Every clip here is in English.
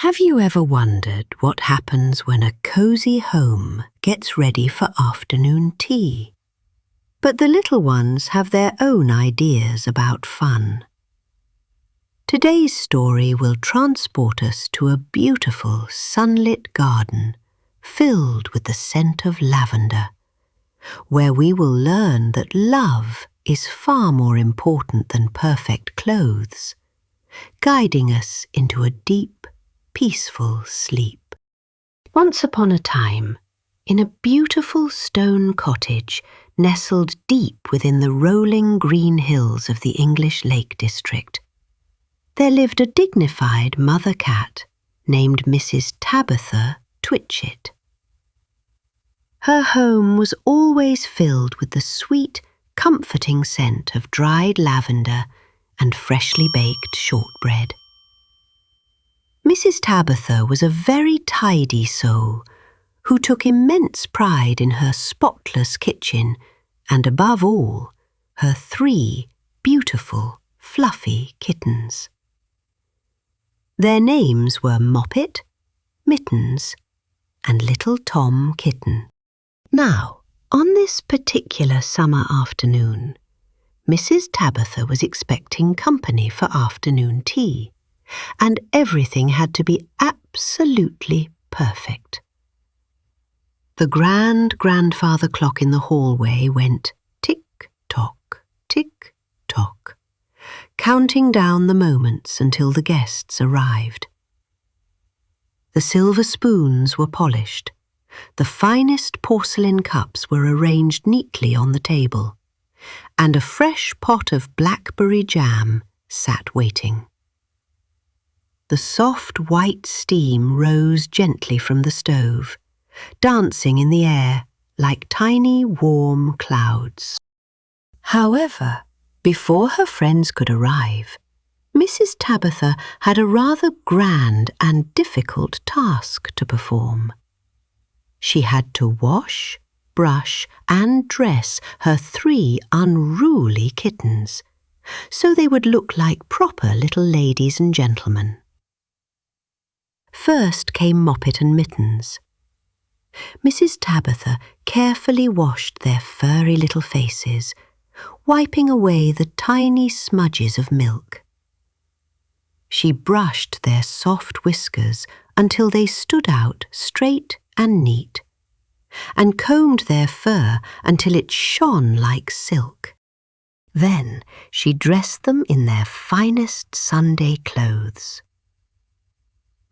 Have you ever wondered what happens when a cozy home gets ready for afternoon tea? But the little ones have their own ideas about fun. Today's story will transport us to a beautiful sunlit garden filled with the scent of lavender, where we will learn that love is far more important than perfect clothes, guiding us into a deep, peaceful sleep. Once upon a time, in a beautiful stone cottage nestled deep within the rolling green hills of the English Lake District, there lived a dignified mother cat named Mrs. Tabitha Twitchit. Her home was always filled with the sweet, comforting scent of dried lavender and freshly baked shortbread. Mrs. Tabitha was a very tidy soul who took immense pride in her spotless kitchen and, above all, her 3 beautiful, fluffy kittens. Their names were Moppet, Mittens, and little Tom Kitten. Now, on this particular summer afternoon, Mrs. Tabitha was expecting company for afternoon tea, and everything had to be absolutely perfect. The grandfather clock in the hallway went tick-tock, tick-tock, counting down the moments until the guests arrived. The silver spoons were polished, the finest porcelain cups were arranged neatly on the table, and a fresh pot of blackberry jam sat waiting. The soft white steam rose gently from the stove, dancing in the air like tiny warm clouds. However, before her friends could arrive, Mrs. Tabitha had a rather grand and difficult task to perform. She had to wash, brush, and dress her 3 unruly kittens, so they would look like proper little ladies and gentlemen. First came Moppet and Mittens. Mrs. Tabitha carefully washed their furry little faces, wiping away the tiny smudges of milk. She brushed their soft whiskers until they stood out straight and neat, and combed their fur until it shone like silk. Then she dressed them in their finest Sunday clothes.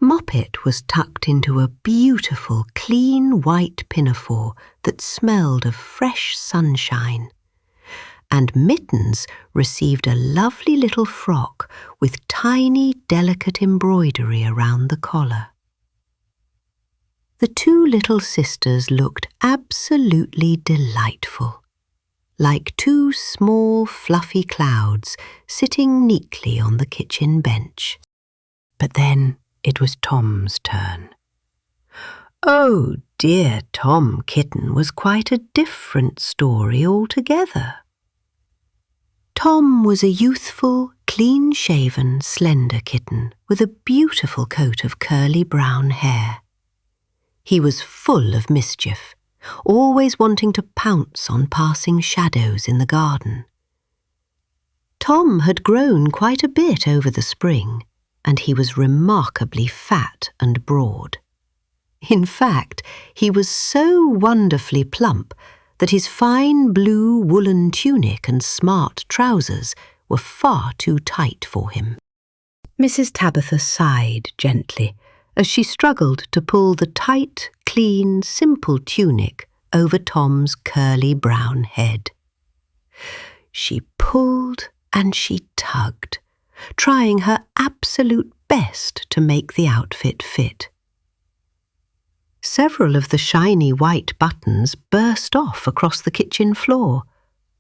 Moppet was tucked into a beautiful, clean white pinafore that smelled of fresh sunshine, and Mittens received a lovely little frock with tiny, delicate embroidery around the collar. The 2 little sisters looked absolutely delightful, like 2 small, fluffy clouds sitting neatly on the kitchen bench. But then it was Tom's turn. Oh dear, Tom Kitten was quite a different story altogether. Tom was a youthful, clean-shaven, slender kitten with a beautiful coat of curly brown hair. He was full of mischief, always wanting to pounce on passing shadows in the garden. Tom had grown quite a bit over the spring, and he was remarkably fat and broad. In fact, he was so wonderfully plump that his fine blue woolen tunic and smart trousers were far too tight for him. Mrs. Tabitha sighed gently as she struggled to pull the tight, clean, simple tunic over Tom's curly brown head. She pulled and she tugged, trying her absolute best to make the outfit fit. Several of the shiny white buttons burst off across the kitchen floor,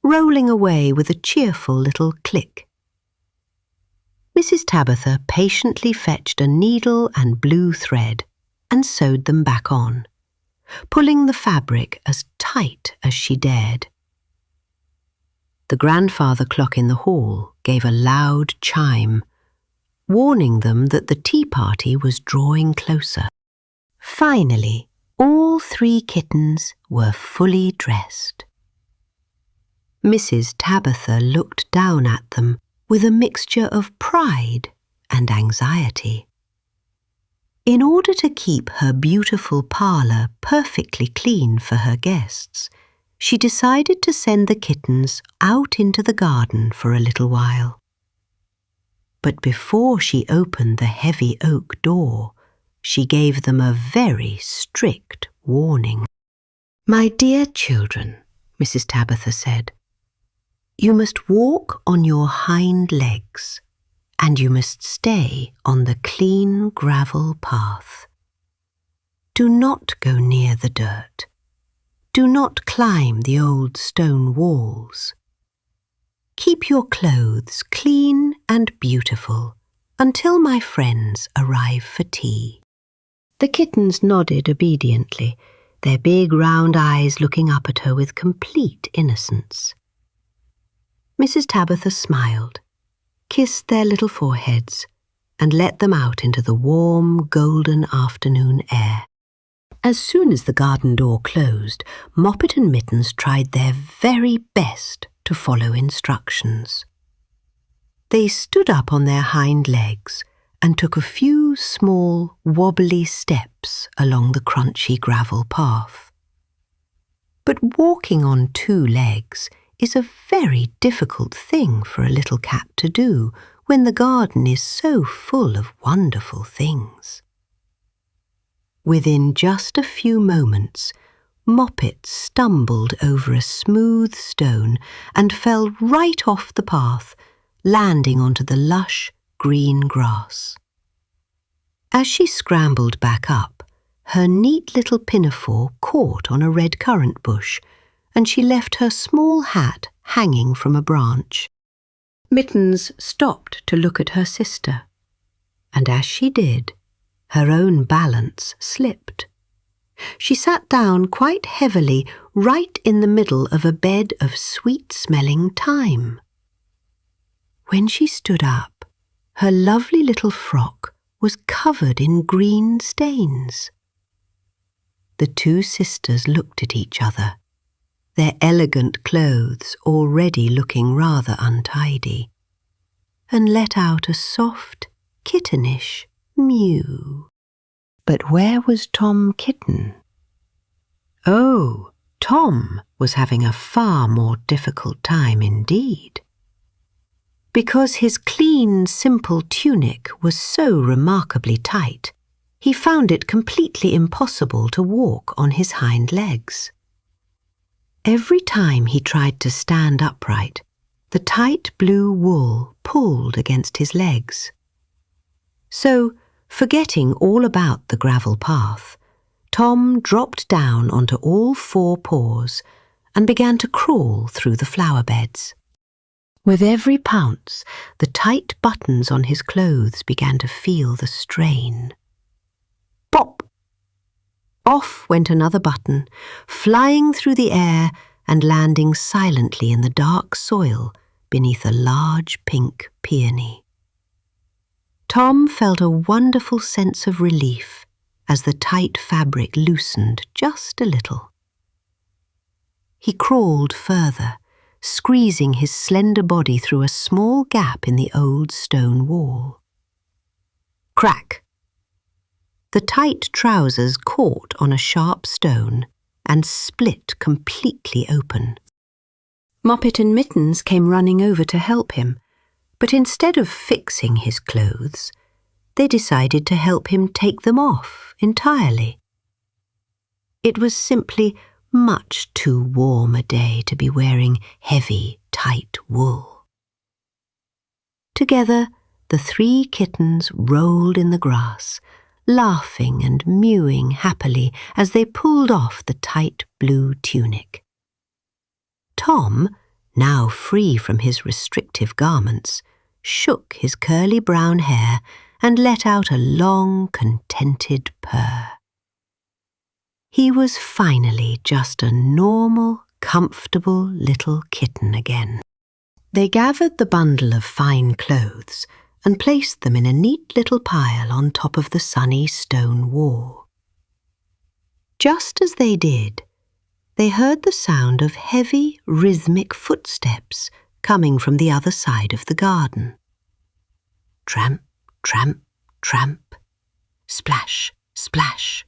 rolling away with a cheerful little click. Mrs. Tabitha patiently fetched a needle and blue thread and sewed them back on, pulling the fabric as tight as she dared. The grandfather clock in the hall gave a loud chime. warning them that the tea party was drawing closer. Finally, all 3 kittens were fully dressed. Mrs. Tabitha looked down at them with a mixture of pride and anxiety. In order to keep her beautiful parlour perfectly clean for her guests, she decided to send the kittens out into the garden for a little while. But before she opened the heavy oak door, she gave them a very strict warning. "My dear children," Mrs. Tabitha said, "you must walk on your hind legs, and you must stay on the clean gravel path. Do not go near the dirt. Do not climb the old stone walls. Keep your clothes clean and beautiful until my friends arrive for tea." The kittens nodded obediently, their big round eyes looking up at her with complete innocence. Mrs. Tabitha smiled, kissed their little foreheads, and let them out into the warm, golden afternoon air. As soon as the garden door closed, Moppet and Mittens tried their very best to follow instructions. They stood up on their hind legs and took a few small, wobbly steps along the crunchy gravel path. But walking on 2 legs is a very difficult thing for a little cat to do when the garden is so full of wonderful things. Within just a few moments, Moppet stumbled over a smooth stone and fell right off the path, landing onto the lush green grass. As she scrambled back up, her neat little pinafore caught on a red currant bush, and she left her small hat hanging from a branch. Mittens stopped to look at her sister, and as she did, her own balance slipped. She sat down quite heavily right in the middle of a bed of sweet-smelling thyme. When she stood up, her lovely little frock was covered in green stains. The 2 sisters looked at each other, their elegant clothes already looking rather untidy, and let out a soft, kittenish mew. But where was Tom Kitten? Oh, Tom was having a far more difficult time indeed. Because his clean, simple tunic was so remarkably tight, he found it completely impossible to walk on his hind legs. Every time he tried to stand upright, the tight blue wool pulled against his legs. So, forgetting all about the gravel path, Tom dropped down onto all 4 paws and began to crawl through the flower beds. With every pounce, the tight buttons on his clothes began to feel the strain. Pop! Off went another button, flying through the air and landing silently in the dark soil beneath a large pink peony. Tom felt a wonderful sense of relief as the tight fabric loosened just a little. He crawled further, squeezing his slender body through a small gap in the old stone wall. Crack! The tight trousers caught on a sharp stone and split completely open. Moppet and Mittens came running over to help him, but instead of fixing his clothes, they decided to help him take them off entirely. It was simply much too warm a day to be wearing heavy, tight wool. Together, the 3 kittens rolled in the grass, laughing and mewing happily as they pulled off the tight blue tunic. Tom, now free from his restrictive garments, shook his curly brown hair and let out a long, contented purr. He was finally just a normal, comfortable little kitten again. They gathered the bundle of fine clothes and placed them in a neat little pile on top of the sunny stone wall. Just as they did, they heard the sound of heavy, rhythmic footsteps coming from the other side of the garden. Tramp, tramp, tramp, splash, splash.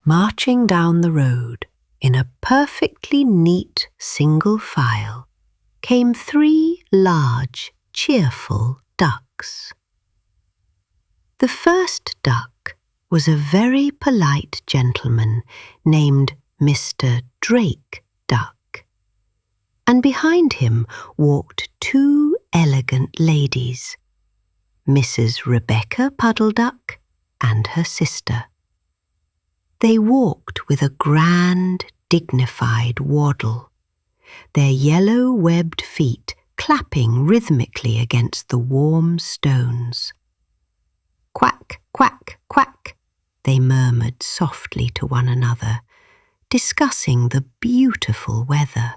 Marching down the road in a perfectly neat single file came 3 large, cheerful ducks. The first duck was a very polite gentleman named Mr. Drake Duck, and behind him walked 2 elegant ladies, Mrs. Rebecca Puddle-Duck and her sister. They walked with a grand, dignified waddle, their yellow webbed feet clapping rhythmically against the warm stones. Quack, quack, quack, they murmured softly to one another, discussing the beautiful weather.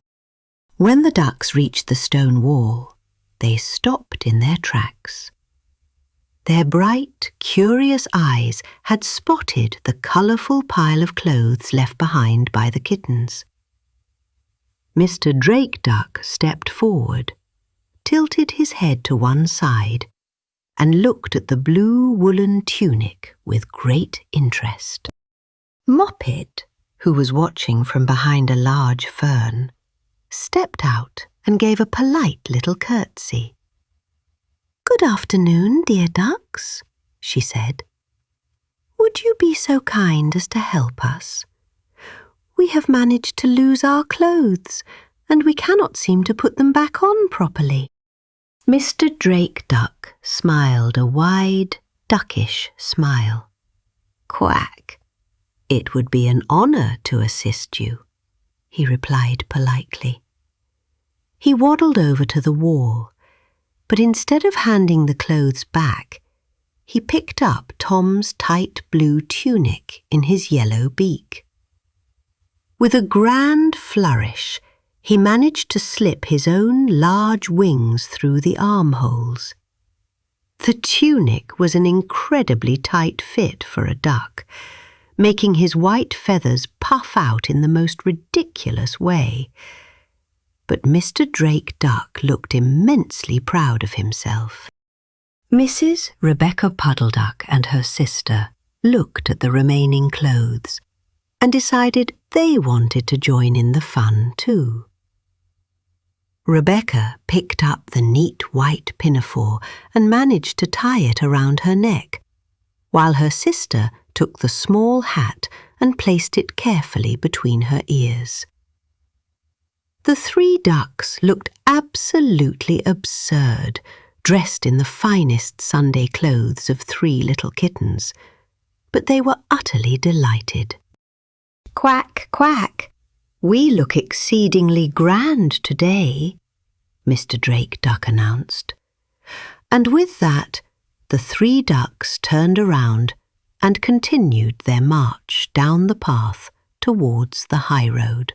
When the ducks reached the stone wall, they stopped in their tracks. Their bright, curious eyes had spotted the colourful pile of clothes left behind by the kittens. Mr. Drake Duck stepped forward, tilted his head to one side, and looked at the blue woolen tunic with great interest. Moppet, who was watching from behind a large fern, stepped out and gave a polite little curtsy. "Good afternoon, dear ducks," she said. "Would you be so kind as to help us? We have managed to lose our clothes, and we cannot seem to put them back on properly." Mr. Drake Duck smiled a wide, duckish smile. "Quack! It would be an honour to assist you," he replied politely. He waddled over to the wall, but instead of handing the clothes back, he picked up Tom's tight blue tunic in his yellow beak. With a grand flourish, he managed to slip his own large wings through the armholes. The tunic was an incredibly tight fit for a duck, making his white feathers puff out in the most ridiculous way. But Mr. Drake Duck looked immensely proud of himself. Mrs. Rebecca Puddle-Duck and her sister looked at the remaining clothes and decided they wanted to join in the fun too. Rebecca picked up the neat white pinafore and managed to tie it around her neck, while her sister took the small hat and placed it carefully between her ears. The 3 ducks looked absolutely absurd, dressed in the finest Sunday clothes of 3 little kittens, but they were utterly delighted. "Quack, quack! We look exceedingly grand today," Mr. Drake Duck announced. And with that, the 3 ducks turned around and continued their march down the path towards the high road,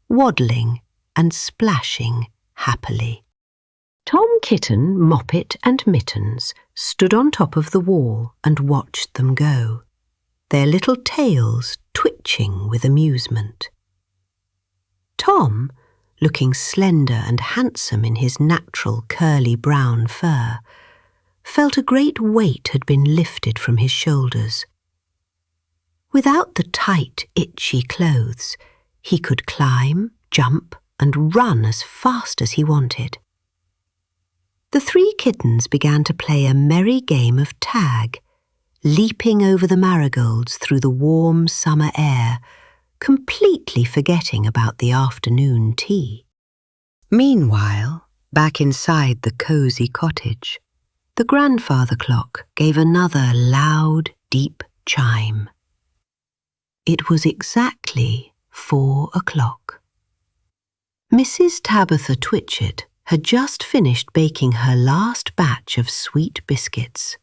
waddling and splashing happily. Tom Kitten, Moppet and Mittens stood on top of the wall and watched them go, their little tails twitching with amusement. Tom, looking slender and handsome in his natural curly brown fur, felt a great weight had been lifted from his shoulders. Without the tight, itchy clothes, he could climb, jump, and run as fast as he wanted. The 3 kittens began to play a merry game of tag, leaping over the marigolds through the warm summer air, completely forgetting about the afternoon tea. Meanwhile, back inside the cosy cottage, the grandfather clock gave another loud, deep chime. It was exactly 4 o'clock. Mrs. Tabitha Twitchit had just finished baking her last batch of sweet biscuits.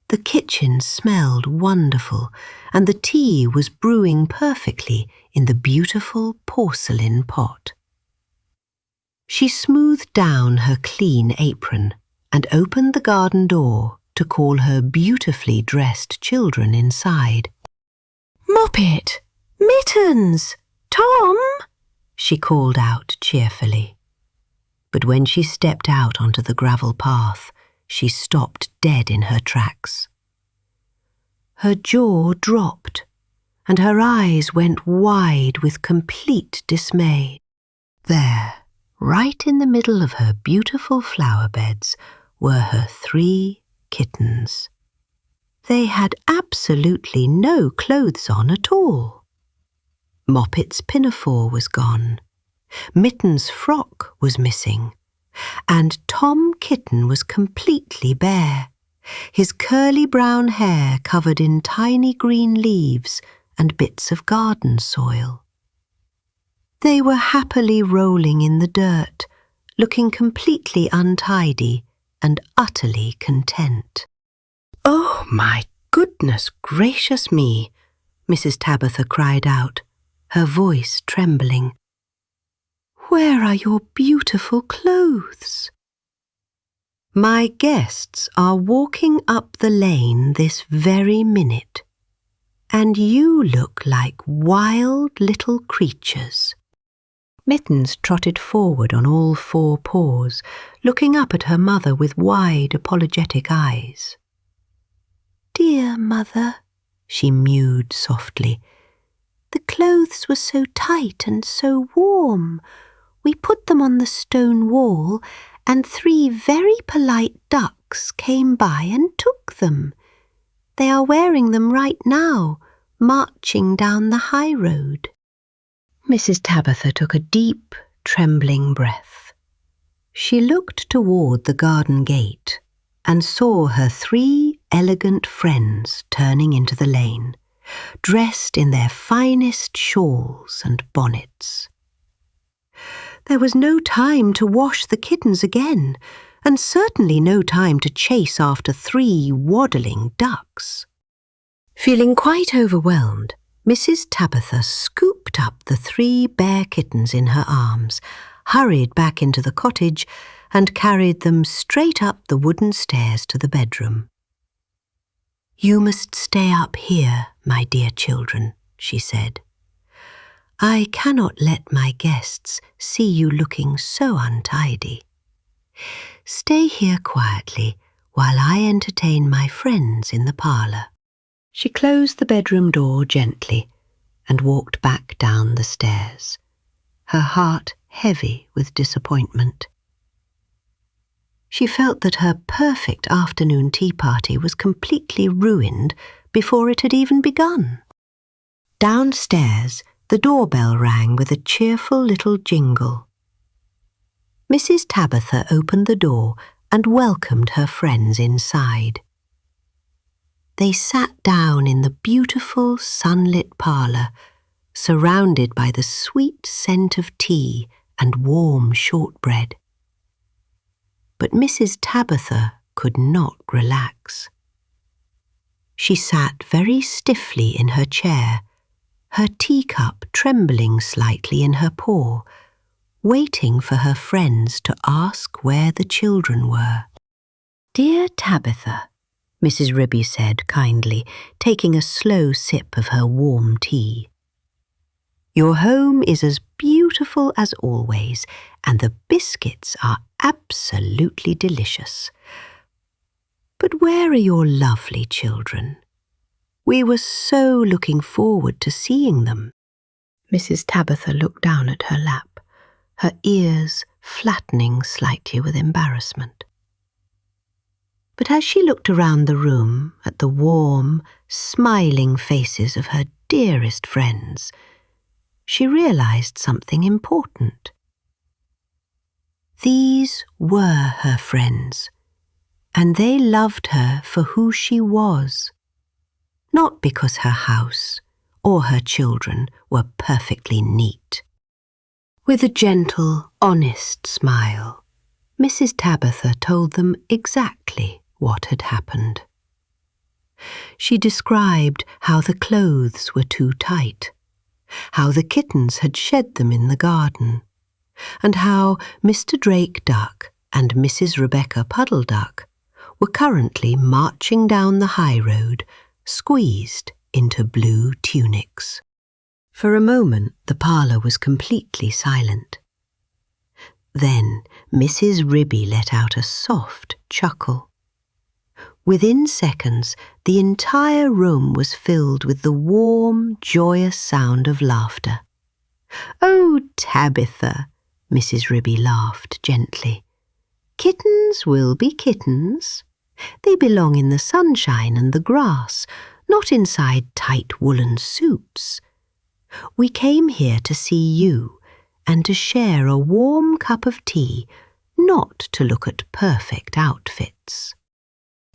The kitchen smelled wonderful, and the tea was brewing perfectly in the beautiful porcelain pot. She smoothed down her clean apron and opened the garden door to call her beautifully dressed children inside. "Moppet! Mittens! Tom!" she called out cheerfully. But when she stepped out onto the gravel path, she stopped dead in her tracks. Her jaw dropped, and her eyes went wide with complete dismay. There, right in the middle of her beautiful flower beds, were her 3 kittens. They had absolutely no clothes on at all. Moppet's pinafore was gone, Mitten's frock was missing, and Tom Kitten was completely bare, his curly brown hair covered in tiny green leaves and bits of garden soil. They were happily rolling in the dirt, looking completely untidy and utterly content. "Oh, my goodness gracious me!" Mrs. Tabitha cried out, her voice trembling. "Where are your beautiful clothes?" "My guests are walking up the lane this very minute, and you look like wild little creatures." Mittens trotted forward on all 4 paws, looking up at her mother with wide, apologetic eyes. "Dear mother," she mewed softly, "the clothes were so tight and so warm. We put them on the stone wall, and 3 very polite ducks came by and took them. They are wearing them right now, marching down the high road." Mrs. Tabitha took a deep, trembling breath. She looked toward the garden gate and saw her 3 elegant friends turning into the lane, dressed in their finest shawls and bonnets. There was no time to wash the kittens again, and certainly no time to chase after 3 waddling ducks. Feeling quite overwhelmed, Mrs. Tabitha scooped up the 3 bare kittens in her arms, hurried back into the cottage, and carried them straight up the wooden stairs to the bedroom. "You must stay up here, my dear children," she said. "I cannot let my guests see you looking so untidy. Stay here quietly while I entertain my friends in the parlour." She closed the bedroom door gently and walked back down the stairs, her heart heavy with disappointment. She felt that her perfect afternoon tea party was completely ruined before it had even begun. Downstairs, the doorbell rang with a cheerful little jingle. Mrs. Tabitha opened the door and welcomed her friends inside. They sat down in the beautiful sunlit parlour, surrounded by the sweet scent of tea and warm shortbread. But Mrs. Tabitha could not relax. She sat very stiffly in her chair, her teacup trembling slightly in her paw, waiting for her friends to ask where the children were. "Dear Tabitha," Mrs. Ribby said kindly, taking a slow sip of her warm tea, "your home is as beautiful as always, and the biscuits are absolutely delicious. But where are your lovely children? We were so looking forward to seeing them." Mrs. Tabitha looked down at her lap, her ears flattening slightly with embarrassment. But as she looked around the room at the warm, smiling faces of her dearest friends, she realized something important. These were her friends, and they loved her for who she was, not because her house or her children were perfectly neat. With a gentle, honest smile, Mrs. Tabitha told them exactly what had happened. She described how the clothes were too tight, how the kittens had shed them in the garden, and how Mr. Drake Duck and Mrs. Rebecca Puddle-Duck were currently marching down the high road, squeezed into blue tunics. For a moment the parlour was completely silent. Then Mrs. Ribby let out a soft chuckle. Within seconds, the entire room was filled with the warm, joyous sound of laughter. "Oh, Tabitha," Mrs. Ribby laughed gently. "Kittens will be kittens. They belong in the sunshine and the grass, not inside tight woolen suits. We came here to see you and to share a warm cup of tea, not to look at perfect outfits."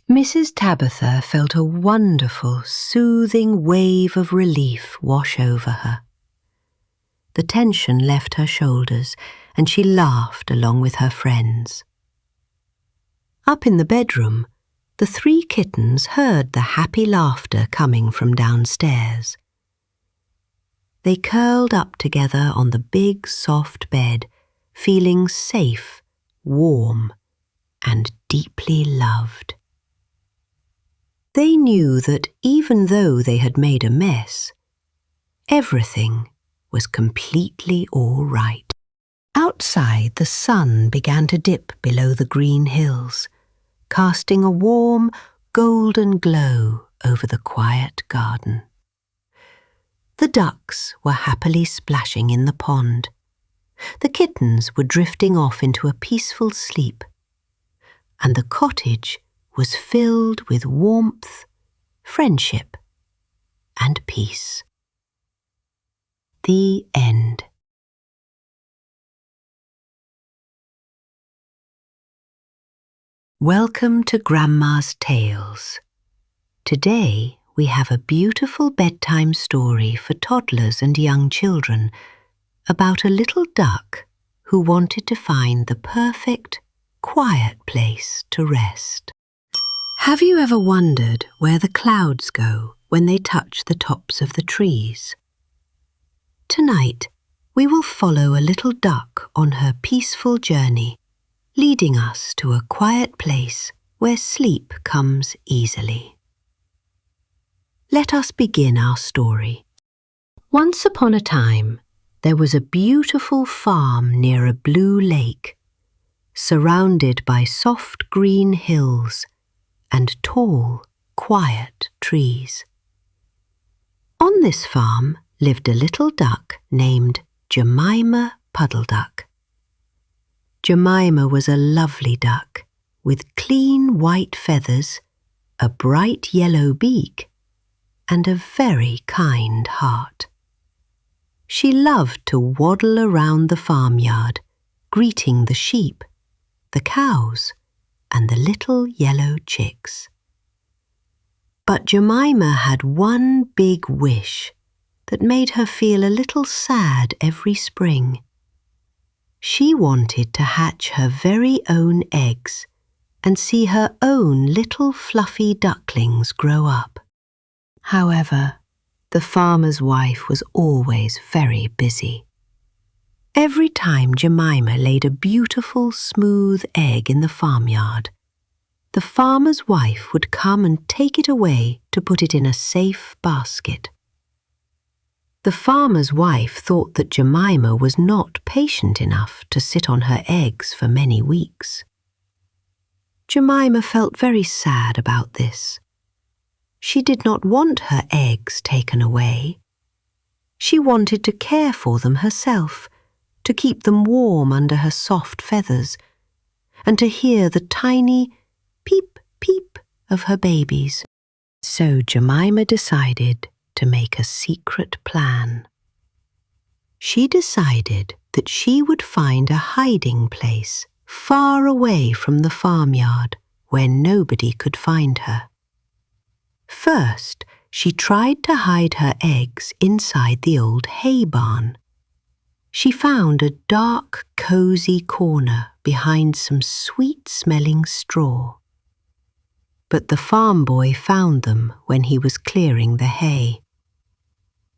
Mrs. Tabitha felt a wonderful, soothing wave of relief wash over her. The tension left her shoulders, and she laughed along with her friends. Up in the bedroom, the 3 kittens heard the happy laughter coming from downstairs. They curled up together on the big, soft bed, feeling safe, warm, and deeply loved. They knew that even though they had made a mess, everything was completely all right. Outside, the sun began to dip below the green hills, casting a warm, golden glow over the quiet garden. The ducks were happily splashing in the pond. The kittens were drifting off into a peaceful sleep, and the cottage was filled with warmth, friendship, and peace. The end. Welcome to Grandma's Tales. Today we have a beautiful bedtime story for toddlers and young children about a little duck who wanted to find the perfect, quiet place to rest. Have you ever wondered where the clouds go when they touch the tops of the trees? Tonight, we will follow a little duck on her peaceful journey, leading us to a quiet place where sleep comes easily. Let us begin our story. Once upon a time, there was a beautiful farm near a blue lake, surrounded by soft green hills and tall, quiet trees. On this farm lived a little duck named Jemima Puddle-Duck. Jemima was a lovely duck with clean white feathers, a bright yellow beak, and a very kind heart. She loved to waddle around the farmyard, greeting the sheep, the cows, and the little yellow chicks. But Jemima had one big wish that made her feel a little sad every spring. She wanted to hatch her very own eggs and see her own little fluffy ducklings grow up. However, the farmer's wife was always very busy. Every time Jemima laid a beautiful, smooth egg in the farmyard, the farmer's wife would come and take it away to put it in a safe basket. The farmer's wife thought that Jemima was not patient enough to sit on her eggs for many weeks. Jemima felt very sad about this. She did not want her eggs taken away. She wanted to care for them herself, to keep them warm under her soft feathers, and to hear the tiny peep, peep of her babies. So Jemima decided to make a secret plan. She decided that she would find a hiding place far away from the farmyard where nobody could find her. First, she tried to hide her eggs inside the old hay barn. She found a dark, cozy corner behind some sweet-smelling straw. But the farm boy found them when he was clearing the hay.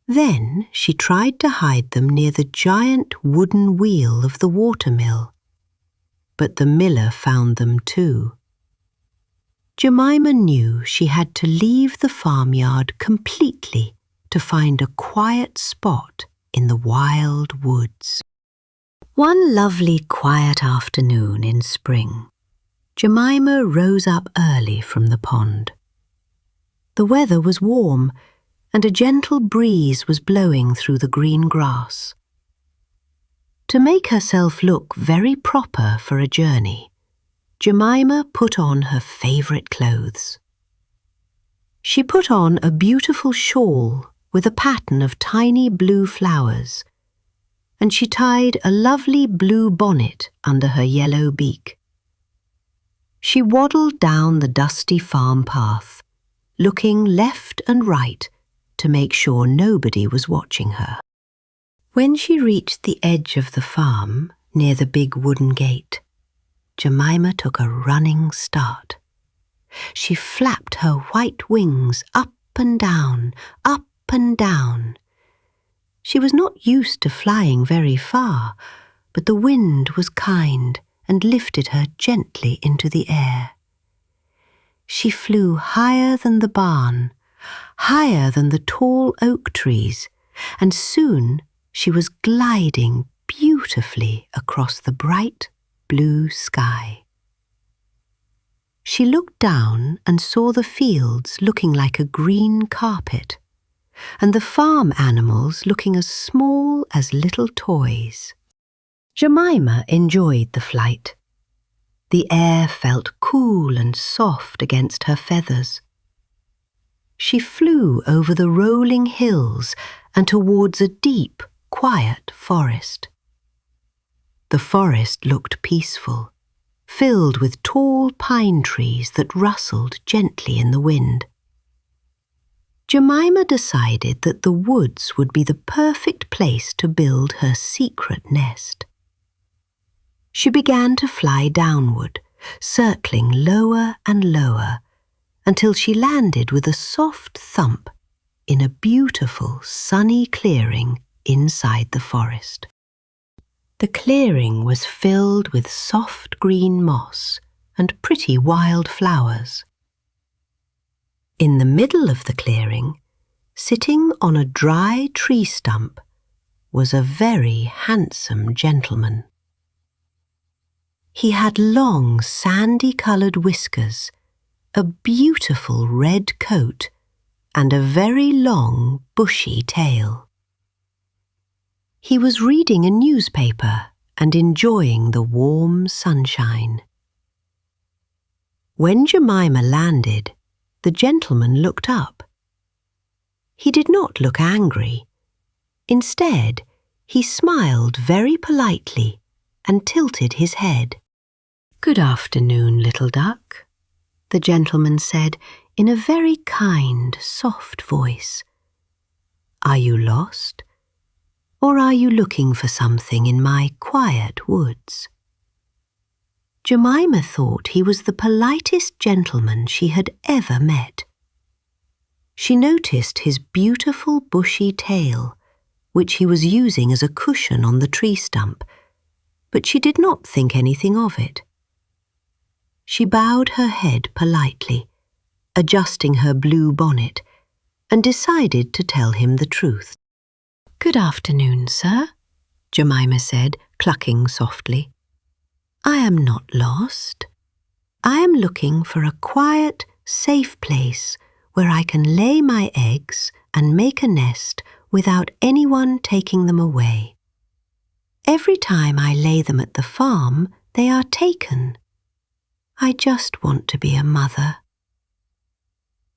Then she tried to hide them near the giant wooden wheel of the watermill. but the miller found them too. Jemima knew she had to leave the farmyard completely to find a quiet spot in the wild woods. One lovely quiet afternoon in spring, Jemima rose up early from the pond. The weather was warm, and a gentle breeze was blowing through the green grass. To make herself look very proper for a journey, Jemima put on her favourite clothes. She put on a beautiful shawl with a pattern of tiny blue flowers, and she tied a lovely blue bonnet under her yellow beak. She waddled down the dusty farm path, looking left and right to make sure nobody was watching her. When she reached the edge of the farm, near the big wooden gate, Jemima took a running start. She flapped her white wings up and down, up and down. She was not used to flying very far, but the wind was kind and lifted her gently into the air. She flew higher than the barn, higher than the tall oak trees, and soon she was gliding beautifully across the bright blue sky. She looked down and saw the fields looking like a green carpet, and the farm animals looking as small as little toys. Jemima enjoyed the flight. The air felt cool and soft against her feathers. She flew over the rolling hills and towards a deep, quiet forest. The forest looked peaceful, filled with tall pine trees that rustled gently in the wind. Jemima decided that the woods would be the perfect place to build her secret nest. She began to fly downward, circling lower and lower, until she landed with a soft thump in a beautiful, sunny clearing inside the forest. The clearing was filled with soft green moss and pretty wild flowers. In the middle of the clearing, sitting on a dry tree stump, was a very handsome gentleman. He had long, sandy-coloured whiskers, a beautiful red coat, and a very long, bushy tail. He was reading a newspaper and enjoying the warm sunshine. When Jemima landed, the gentleman looked up. He did not look angry. Instead, he smiled very politely and tilted his head. "Good afternoon, little duck," the gentleman said in a very kind, soft voice. "Are you lost? Or are you looking for something in my quiet woods?" Jemima thought he was the politest gentleman she had ever met. She noticed his beautiful bushy tail, which he was using as a cushion on the tree stump, but she did not think anything of it. She bowed her head politely, adjusting her blue bonnet, and decided to tell him the truth. "Good afternoon, sir," Jemima said, clucking softly. "I am not lost. I am looking for a quiet, safe place where I can lay my eggs and make a nest without anyone taking them away. Every time I lay them at the farm, they are taken. I just want to be a mother."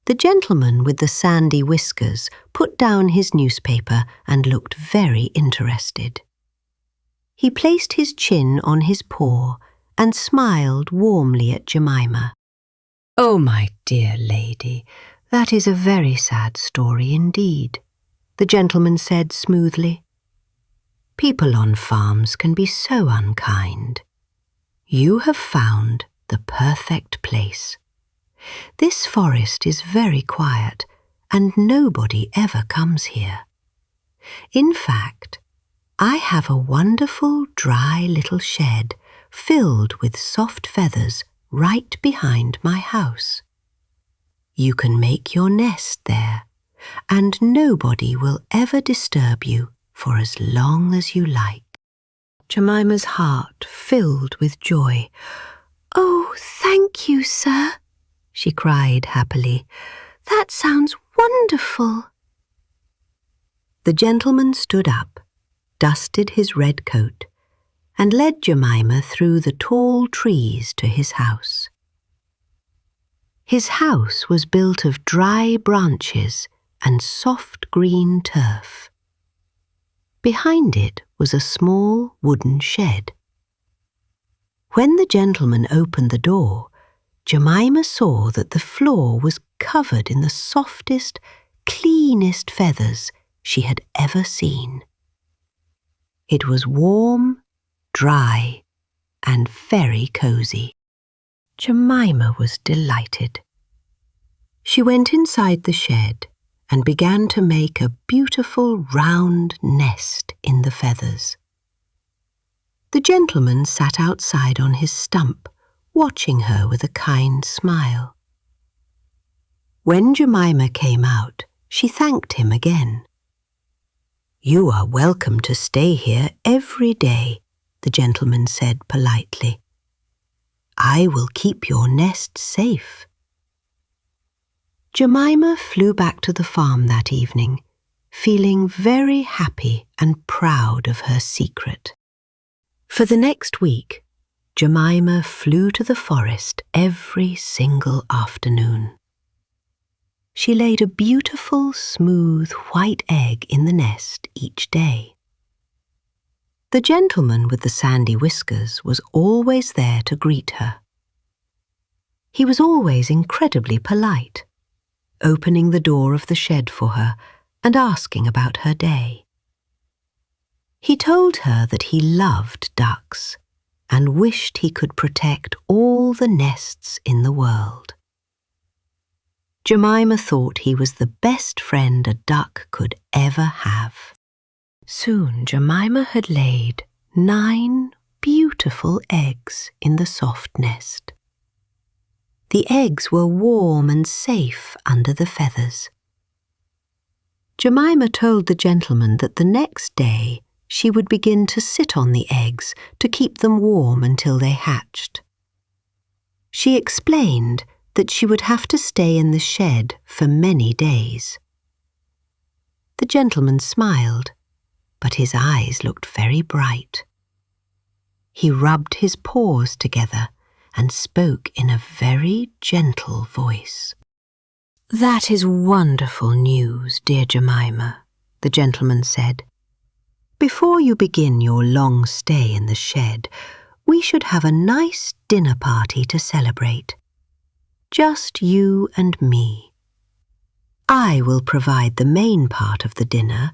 The gentleman with the sandy whiskers put down his newspaper and looked very interested. He placed his chin on his paw and smiled warmly at Jemima. "Oh, my dear lady, that is a very sad story indeed," the gentleman said smoothly. "People on farms can be so unkind. You have found the perfect place. This forest is very quiet, and nobody ever comes here. In fact, I have a wonderful dry little shed filled with soft feathers right behind my house. You can make your nest there, and nobody will ever disturb you for as long as you like." Jemima's heart filled with joy. "Oh, thank you, sir," she cried happily. "That sounds wonderful." The gentleman stood up, dusted his red coat, and led Jemima through the tall trees to his house. His house was built of dry branches and soft green turf. Behind it was a small wooden shed. When the gentleman opened the door, Jemima saw that the floor was covered in the softest, cleanest feathers she had ever seen. It was warm, dry, and very cozy. Jemima was delighted. She went inside the shed and began to make a beautiful round nest in the feathers. The gentleman sat outside on his stump, watching her with a kind smile. When Jemima came out, she thanked him again. "You are welcome to stay here every day," the gentleman said politely. "I will keep your nest safe." Jemima flew back to the farm that evening, feeling very happy and proud of her secret. For the next week, Jemima flew to the forest every single afternoon. She laid a beautiful, smooth, white egg in the nest each day. The gentleman with the sandy whiskers was always there to greet her. He was always incredibly polite, opening the door of the shed for her and asking about her day. He told her that he loved ducks and wished he could protect all the nests in the world. Jemima thought he was the best friend a duck could ever have. Soon Jemima had laid 9 beautiful eggs in the soft nest. The eggs were warm and safe under the feathers. Jemima told the gentleman that the next day she would begin to sit on the eggs to keep them warm until they hatched. She explained that she would have to stay in the shed for many days. The gentleman smiled, but his eyes looked very bright. He rubbed his paws together and spoke in a very gentle voice. "That is wonderful news, dear Jemima," the gentleman said. "Before you begin your long stay in the shed, we should have a nice dinner party to celebrate. Just you and me. I will provide the main part of the dinner,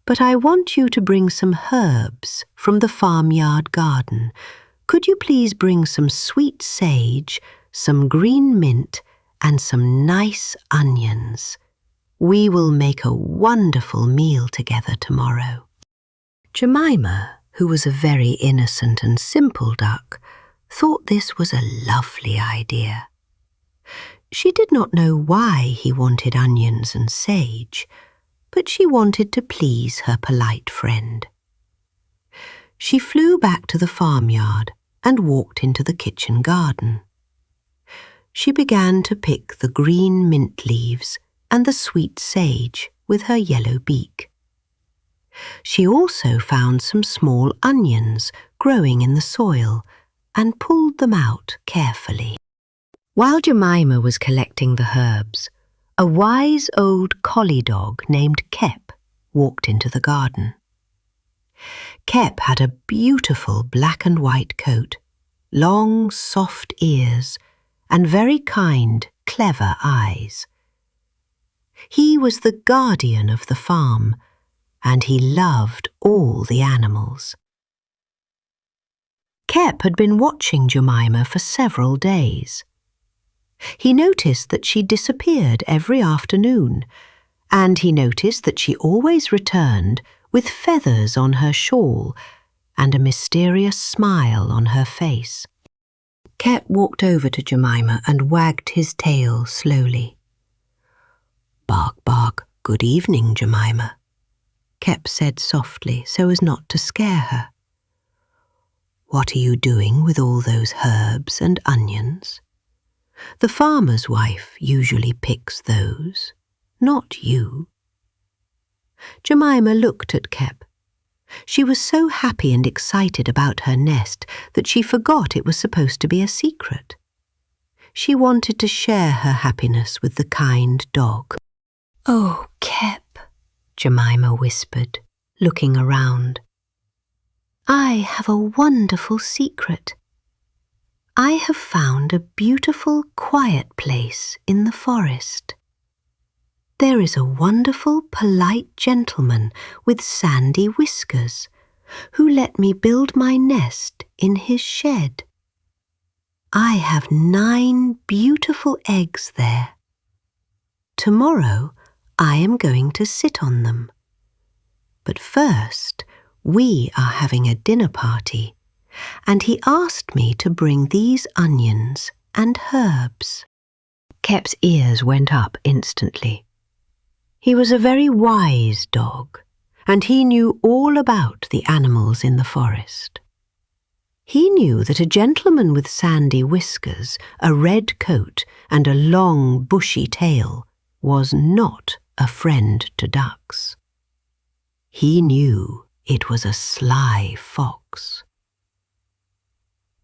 but I want you to bring some herbs from the farmyard garden. Could you please bring some sweet sage, some green mint, and some nice onions? We will make a wonderful meal together tomorrow." Jemima, who was a very innocent and simple duck, thought this was a lovely idea. She did not know why he wanted onions and sage, but she wanted to please her polite friend. She flew back to the farmyard and walked into the kitchen garden. She began to pick the green mint leaves and the sweet sage with her yellow beak. She also found some small onions growing in the soil and pulled them out carefully. While Jemima was collecting the herbs, a wise old collie dog named Kep walked into the garden. Kep had a beautiful black and white coat, long, soft ears, and very kind, clever eyes. He was the guardian of the farm, and he loved all the animals. Kep had been watching Jemima for several days. He noticed that she disappeared every afternoon, and he noticed that she always returned with feathers on her shawl, and a mysterious smile on her face. Kep walked over to Jemima and wagged his tail slowly. "Bark, bark, good evening, Jemima," Kep said softly so as not to scare her. "What are you doing with all those herbs and onions? The farmer's wife usually picks those, not you." Jemima looked at Kep. She was so happy and excited about her nest that she forgot it was supposed to be a secret. She wanted to share her happiness with the kind dog. "Oh, Kep," Jemima whispered, looking around. "I have a wonderful secret. I have found a beautiful, quiet place in the forest. There is a wonderful, polite gentleman with sandy whiskers who let me build my nest in his shed. I have 9 beautiful eggs there. Tomorrow I am going to sit on them. But first we are having a dinner party, and he asked me to bring these onions and herbs." Kep's ears went up instantly. He was a very wise dog, and he knew all about the animals in the forest. He knew that a gentleman with sandy whiskers, a red coat, and a long, bushy tail was not a friend to ducks. He knew it was a sly fox.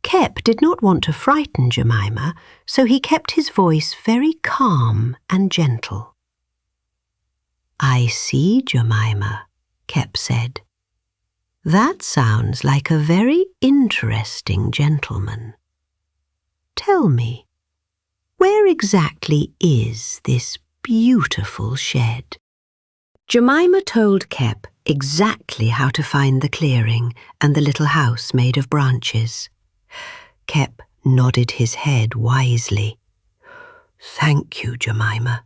Kep did not want to frighten Jemima, so he kept his voice very calm and gentle. "I see, Jemima," Kep said. "That sounds like a very interesting gentleman. Tell me, where exactly is this beautiful shed?" Jemima told Kep exactly how to find the clearing and the little house made of branches. Kep nodded his head wisely. "Thank you, Jemima.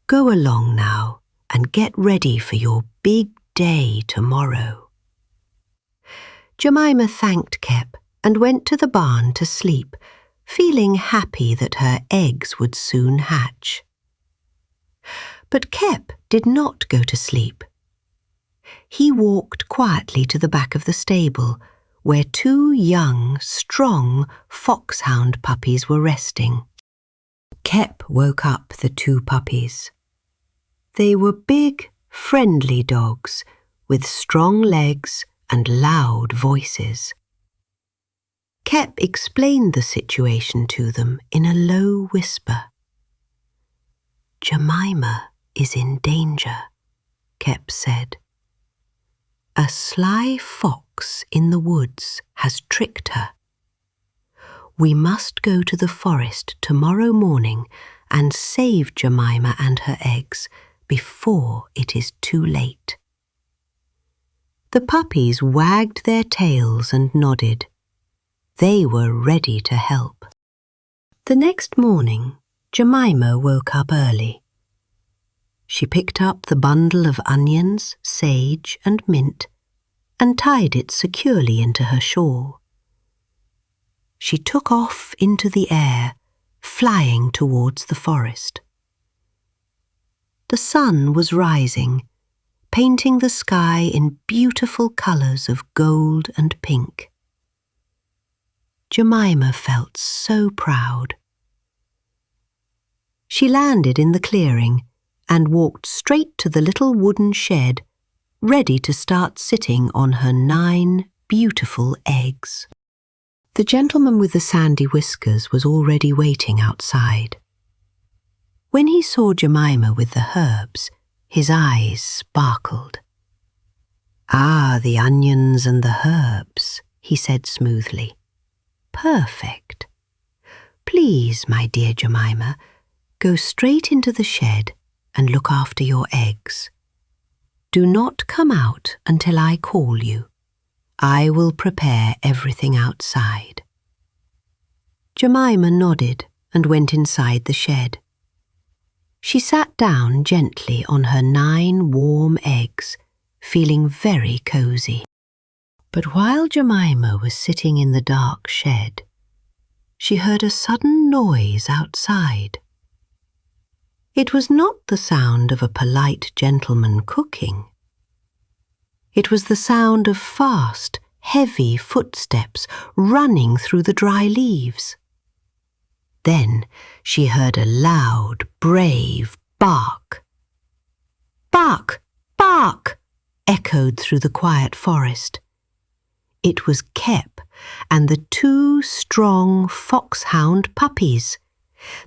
Go along now and get ready for your big day tomorrow." Jemima thanked Kep and went to the barn to sleep, feeling happy that her eggs would soon hatch. But Kep did not go to sleep. He walked quietly to the back of the stable, where 2 young, strong foxhound puppies were resting. Kep woke up the 2 puppies. They were big, friendly dogs with strong legs and loud voices. Kep explained the situation to them in a low whisper. "Jemima is in danger," Kep said. "A sly fox in the woods has tricked her. We must go to the forest tomorrow morning and save Jemima and her eggs before it is too late." The puppies wagged their tails and nodded. They were ready to help. The next morning, Jemima woke up early. She picked up the bundle of onions, sage, and mint and tied it securely into her shawl. She took off into the air, flying towards the forest. The sun was rising, painting the sky in beautiful colours of gold and pink. Jemima felt so proud. She landed in the clearing and walked straight to the little wooden shed, ready to start sitting on her 9 beautiful eggs. The gentleman with the sandy whiskers was already waiting outside. When he saw Jemima with the herbs, his eyes sparkled. "Ah, the onions and the herbs," he said smoothly. "Perfect. Please, my dear Jemima, go straight into the shed and look after your eggs. Do not come out until I call you. I will prepare everything outside." Jemima nodded and went inside the shed. She sat down gently on her 9 warm eggs, feeling very cosy. But while Jemima was sitting in the dark shed, she heard a sudden noise outside. It was not the sound of a polite gentleman cooking. It was the sound of fast, heavy footsteps running through the dry leaves. Then she heard a loud, brave bark. "Bark! Bark!" echoed through the quiet forest. It was Kep and the two strong foxhound puppies.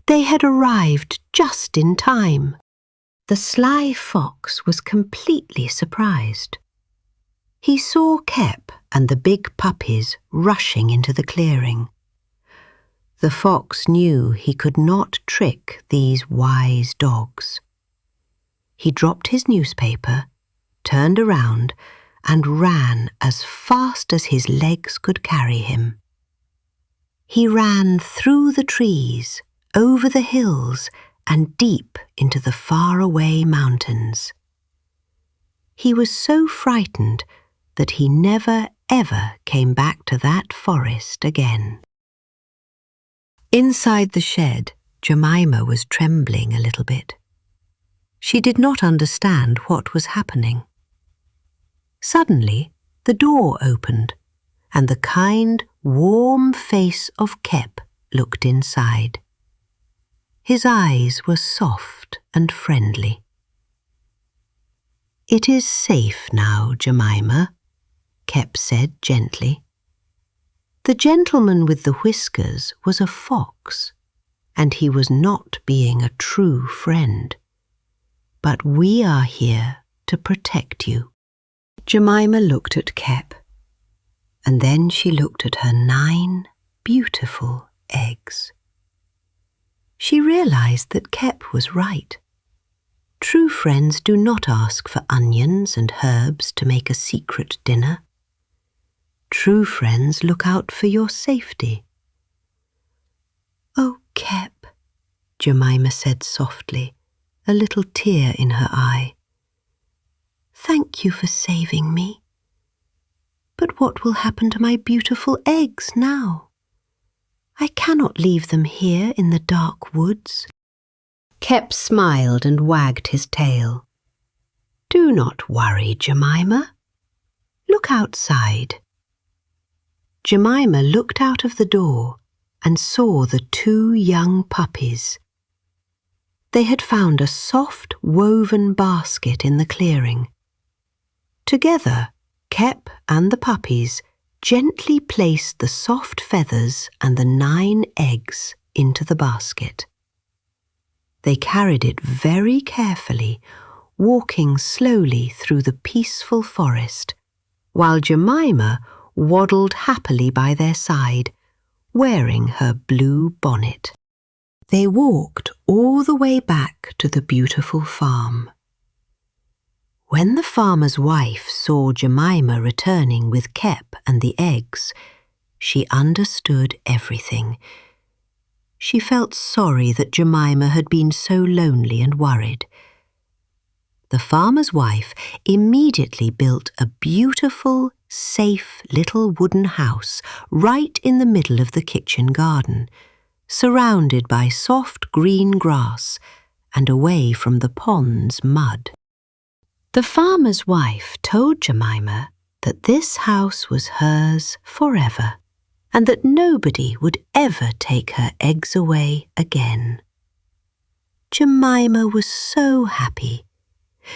They had arrived just in time. The sly fox was completely surprised. He saw Kep and the big puppies rushing into the clearing. The fox knew he could not trick these wise dogs. He dropped his newspaper, turned around, and ran as fast as his legs could carry him. He ran through the trees, over the hills, and deep into the faraway mountains. He was so frightened that he never ever came back to that forest again. Inside the shed, Jemima was trembling a little bit. She did not understand what was happening. Suddenly, the door opened, and the kind, warm face of Kep looked inside. His eyes were soft and friendly. "It is safe now, Jemima," Kep said gently. The gentleman with the whiskers was a fox, and he was not being a true friend. But we are here to protect you. Jemima looked at Kep, and then she looked at her 9 beautiful eggs. She realized that Kep was right. True friends do not ask for onions and herbs to make a secret dinner. True friends look out for your safety. "Oh, Kep," Jemima said softly, a little tear in her eye. "Thank you for saving me. But what will happen to my beautiful eggs now? I cannot leave them here in the dark woods." Kep smiled and wagged his tail. "Do not worry, Jemima. Look outside." Jemima looked out of the door and saw the 2 young puppies. They had found a soft woven basket in the clearing. Together, Kep and the puppies gently placed the soft feathers and the 9 eggs into the basket. They carried it very carefully, walking slowly through the peaceful forest, while Jemima waddled happily by their side, wearing her blue bonnet. They walked all the way back to the beautiful farm. When the farmer's wife saw Jemima returning with Kep and the eggs, she understood everything. She felt sorry that Jemima had been so lonely and worried. The farmer's wife immediately built a beautiful, safe little wooden house right in the middle of the kitchen garden, surrounded by soft green grass and away from the pond's mud. The farmer's wife told Jemima that this house was hers forever, and that nobody would ever take her eggs away again. Jemima was so happy.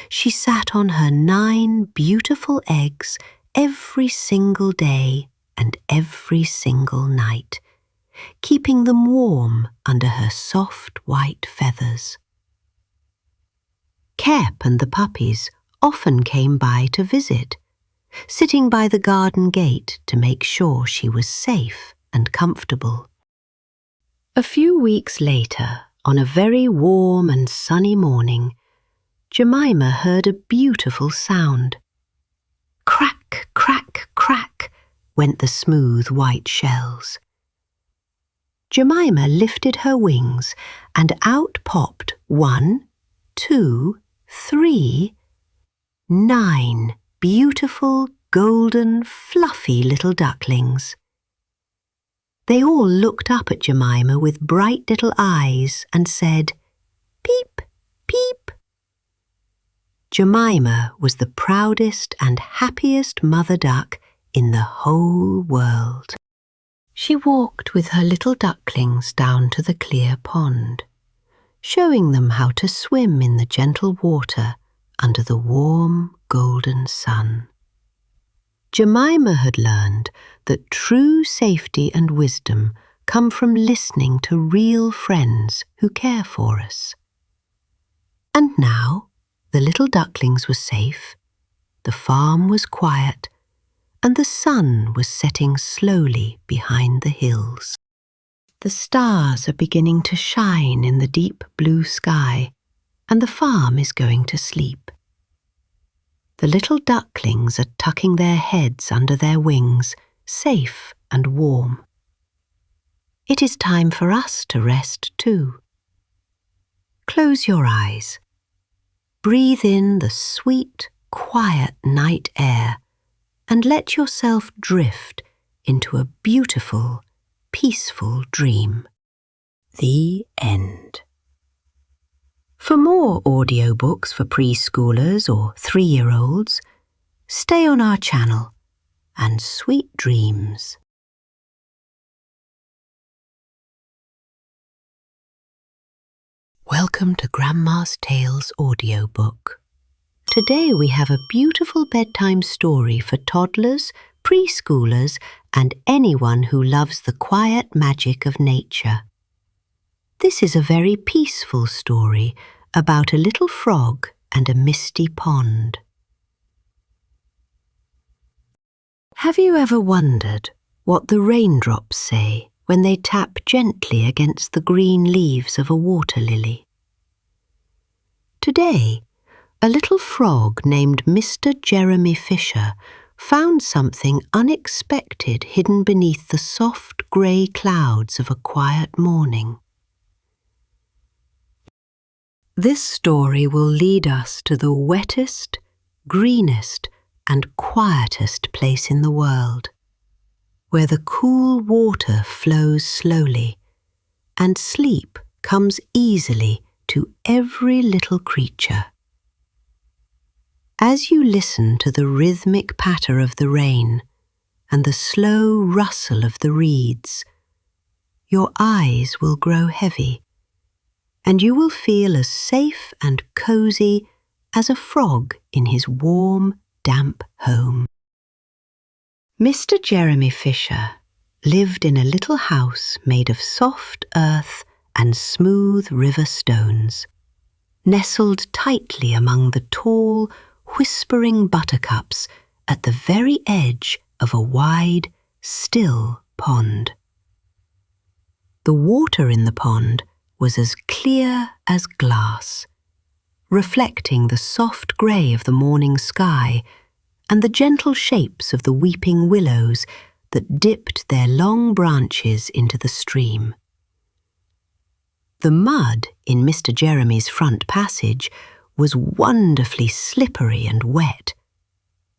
She sat on her 9 beautiful eggs every single day and every single night, keeping them warm under her soft white feathers. Kep and the puppies often came by to visit, sitting by the garden gate to make sure she was safe and comfortable. A few weeks later, on a very warm and sunny morning, Jemima heard a beautiful sound. Crack, crack, crack went the smooth white shells. Jemima lifted her wings, and out popped 1, 2, 3, 9 beautiful golden, fluffy little ducklings. They all looked up at Jemima with bright little eyes and said, "Peep, peep." Jemima was the proudest and happiest mother duck in the whole world. She walked with her little ducklings down to the clear pond, showing them how to swim in the gentle water under the warm, golden sun. Jemima had learned that true safety and wisdom come from listening to real friends who care for us. And now the little ducklings were safe, the farm was quiet, and the sun was setting slowly behind the hills. The stars are beginning to shine in the deep blue sky, and the farm is going to sleep. The little ducklings are tucking their heads under their wings, safe and warm. It is time for us to rest too. Close your eyes. Breathe in the sweet, quiet night air and let yourself drift into a beautiful, peaceful dream. The end. For more audiobooks for preschoolers or 3-year-olds, stay on our channel, and sweet dreams. Welcome to Grandma's Tales audiobook. Today we have a beautiful bedtime story for toddlers, preschoolers, and anyone who loves the quiet magic of nature. This is a very peaceful story about a little frog and a misty pond. Have you ever wondered what the raindrops say when they tap gently against the green leaves of a water lily? Today, a little frog named Mr. Jeremy Fisher found something unexpected hidden beneath the soft grey clouds of a quiet morning. This story will lead us to the wettest, greenest, and quietest place in the world, where the cool water flows slowly, and sleep comes easily to every little creature. As you listen to the rhythmic patter of the rain and the slow rustle of the reeds, your eyes will grow heavy, and you will feel as safe and cozy as a frog in his warm, damp home. Mr. Jeremy Fisher lived in a little house made of soft earth and smooth river stones, nestled tightly among the tall, whispering buttercups at the very edge of a wide, still pond. The water in the pond was as clear as glass, reflecting the soft grey of the morning sky and the gentle shapes of the weeping willows that dipped their long branches into the stream. The mud in Mr. Jeremy's front passage was wonderfully slippery and wet,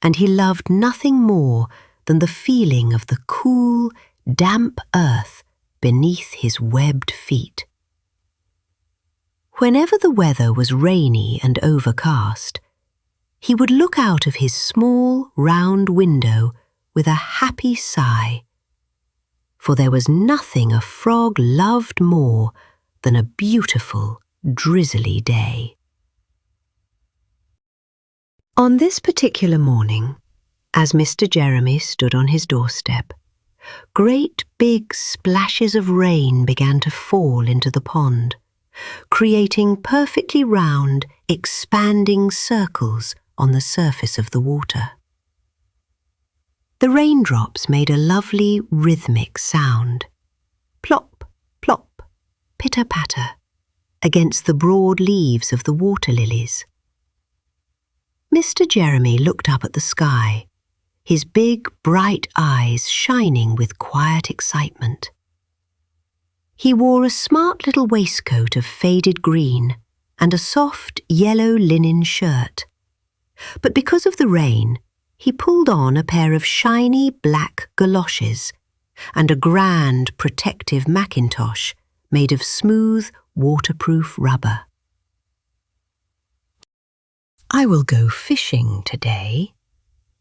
and he loved nothing more than the feeling of the cool, damp earth beneath his webbed feet. Whenever the weather was rainy and overcast, he would look out of his small, round window with a happy sigh, for there was nothing a frog loved more than a beautiful, drizzly day. On this particular morning, as Mr. Jeremy stood on his doorstep, great big splashes of rain began to fall into the pond, creating perfectly round, expanding circles on the surface of the water. The raindrops made a lovely rhythmic sound, plop, plop, pitter-patter, against the broad leaves of the water lilies. Mr. Jeremy looked up at the sky, his big, bright eyes shining with quiet excitement. He wore a smart little waistcoat of faded green and a soft yellow linen shirt. But because of the rain, He pulled on a pair of shiny black galoshes and a grand protective mackintosh made of smooth, waterproof rubber. "I will go fishing today,"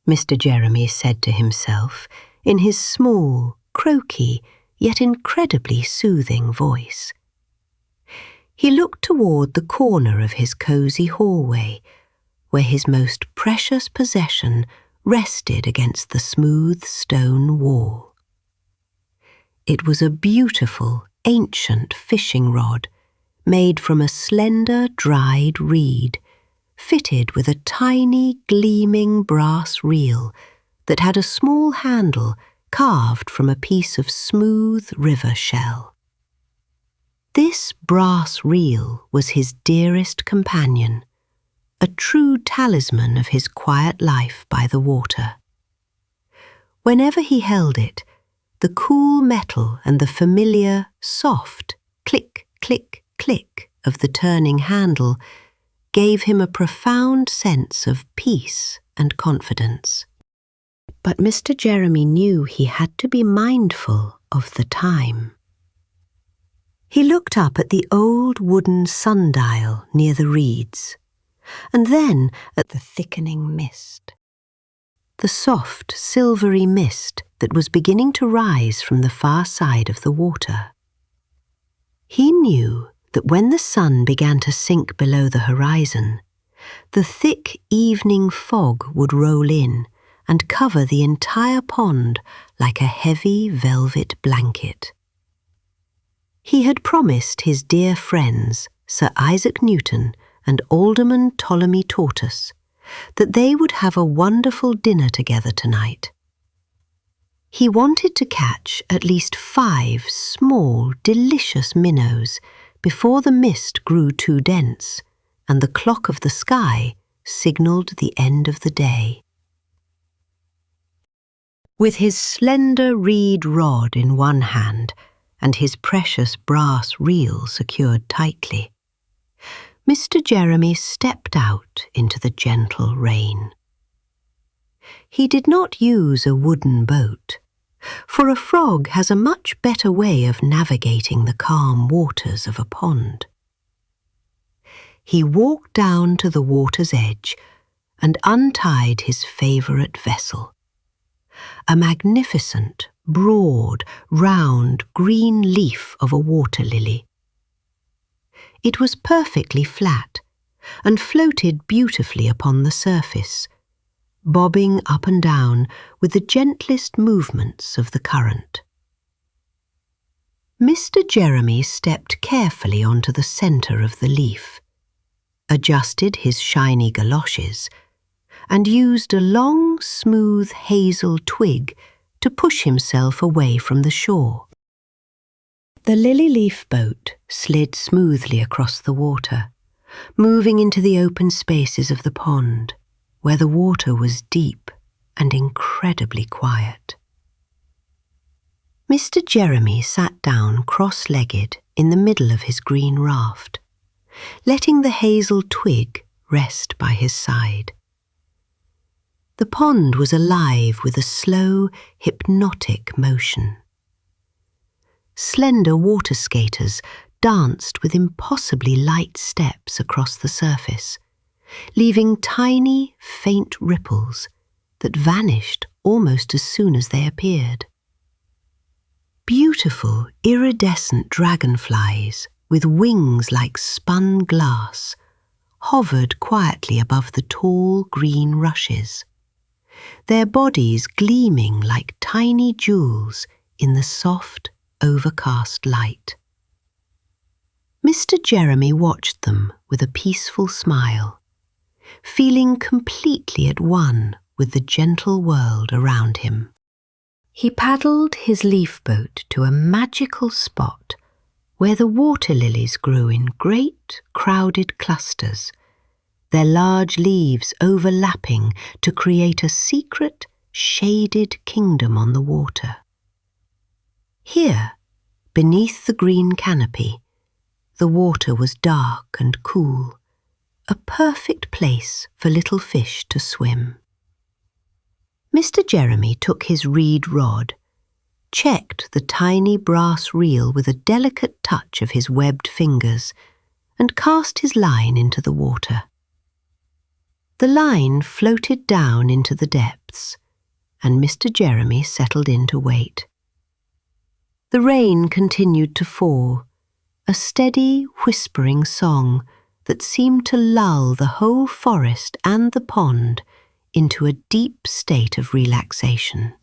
Mr. Jeremy said to himself in his small, croaky, yet incredibly soothing voice. He looked toward the corner of his cosy hallway, where his most precious possession rested against the smooth stone wall. It was a beautiful, ancient fishing rod made from a slender, dried reed, fitted with a tiny, gleaming brass reel that had a small handle carved from a piece of smooth river shell. This brass reel was his dearest companion, a true talisman of his quiet life by the water. Whenever he held it, the cool metal and the familiar, soft click, click, click of the turning handle gave him a profound sense of peace and confidence. But Mr. Jeremy knew he had to be mindful of the time. He looked up at the old wooden sundial near the reeds, and then at the thickening mist. The soft, silvery mist that was beginning to rise from the far side of the water. He knew that when the sun began to sink below the horizon, the thick evening fog would roll in and cover the entire pond like a heavy velvet blanket. He had promised his dear friends, Sir Isaac Newton and Alderman Ptolemy Tortoise, that they would have a wonderful dinner together tonight. He wanted to catch at least 5 small, delicious minnows before the mist grew too dense and the clock of the sky signalled the end of the day. With his slender reed rod in one hand and his precious brass reel secured tightly, Mr. Jeremy stepped out into the gentle rain. He did not use a wooden boat, for a frog has a much better way of navigating the calm waters of a pond. He walked down to the water's edge and untied his favourite vessel, a magnificent, broad, round, green leaf of a water lily. It was perfectly flat and floated beautifully upon the surface, bobbing up and down with the gentlest movements of the current. Mr. Jeremy stepped carefully onto the centre of the leaf, adjusted his shiny galoshes, and used a long, smooth hazel twig to push himself away from the shore. The lily-leaf boat slid smoothly across the water, moving into the open spaces of the pond, where the water was deep and incredibly quiet. Mr. Jeremy sat down cross-legged in the middle of his green raft, letting the hazel twig rest by his side. The pond was alive with a slow, hypnotic motion. Slender water skaters danced with impossibly light steps across the surface, leaving tiny, faint ripples that vanished almost as soon as they appeared. Beautiful, iridescent dragonflies with wings like spun glass hovered quietly above the tall green rushes, their bodies gleaming like tiny jewels in the soft, overcast light. Mr. Jeremy watched them with a peaceful smile, feeling completely at one with the gentle world around him. He paddled his leaf boat to a magical spot where the water lilies grew in great, crowded clusters, their large leaves overlapping to create a secret, shaded kingdom on the water. Here, beneath the green canopy, the water was dark and cool, a perfect place for little fish to swim. Mr. Jeremy took his reed rod, checked the tiny brass reel with a delicate touch of his webbed fingers, and cast his line into the water. The line floated down into the depths, and Mr. Jeremy settled in to wait. The rain continued to fall, a steady, whispering song that seemed to lull the whole forest and the pond into a deep state of relaxation.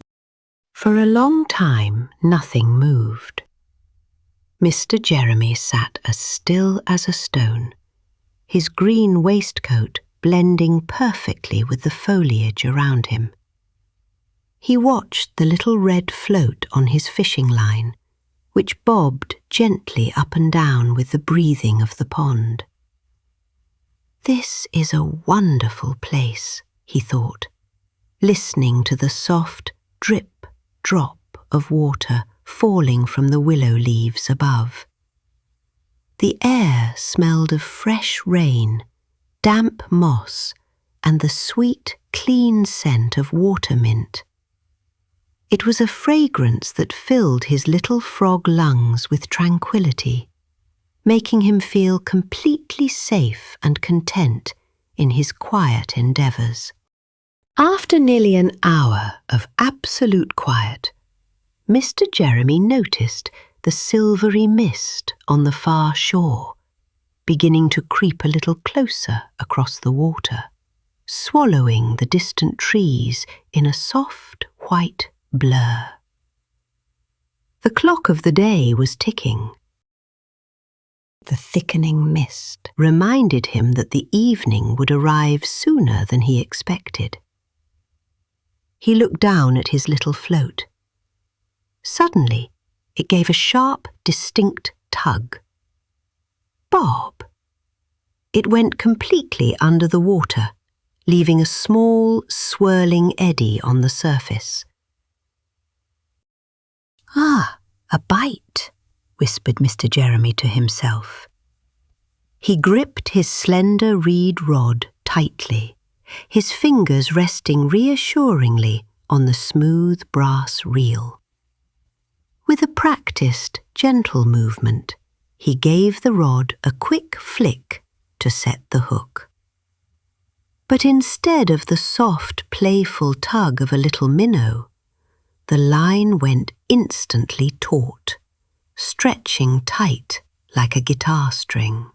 For a long time, nothing moved. Mr. Jeremy sat as still as a stone, his green waistcoat blending perfectly with the foliage around him. He watched the little red float on his fishing line, which bobbed gently up and down with the breathing of the pond. "This is a wonderful place," he thought, listening to the soft drip, drop of water falling from the willow leaves above. The air smelled of fresh rain, damp moss, and the sweet, clean scent of watermint. It was a fragrance that filled his little frog lungs with tranquility, making him feel completely safe and content in his quiet endeavours. After nearly an hour of absolute quiet, Mr. Jeremy noticed the silvery mist on the far shore, beginning to creep a little closer across the water, swallowing the distant trees in a soft white blur. The clock of the day was ticking. The thickening mist reminded him that the evening would arrive sooner than he expected. He looked down at his little float. Suddenly, it gave a sharp, distinct tug. Bob! It went completely under the water, leaving a small, swirling eddy on the surface. "Ah, a bite," whispered Mr. Jeremy to himself. He gripped his slender reed rod tightly, his fingers resting reassuringly on the smooth brass reel. With a practiced, gentle movement, he gave the rod a quick flick to set the hook. But instead of the soft, playful tug of a little minnow, the line went instantly taut, stretching tight like a guitar string.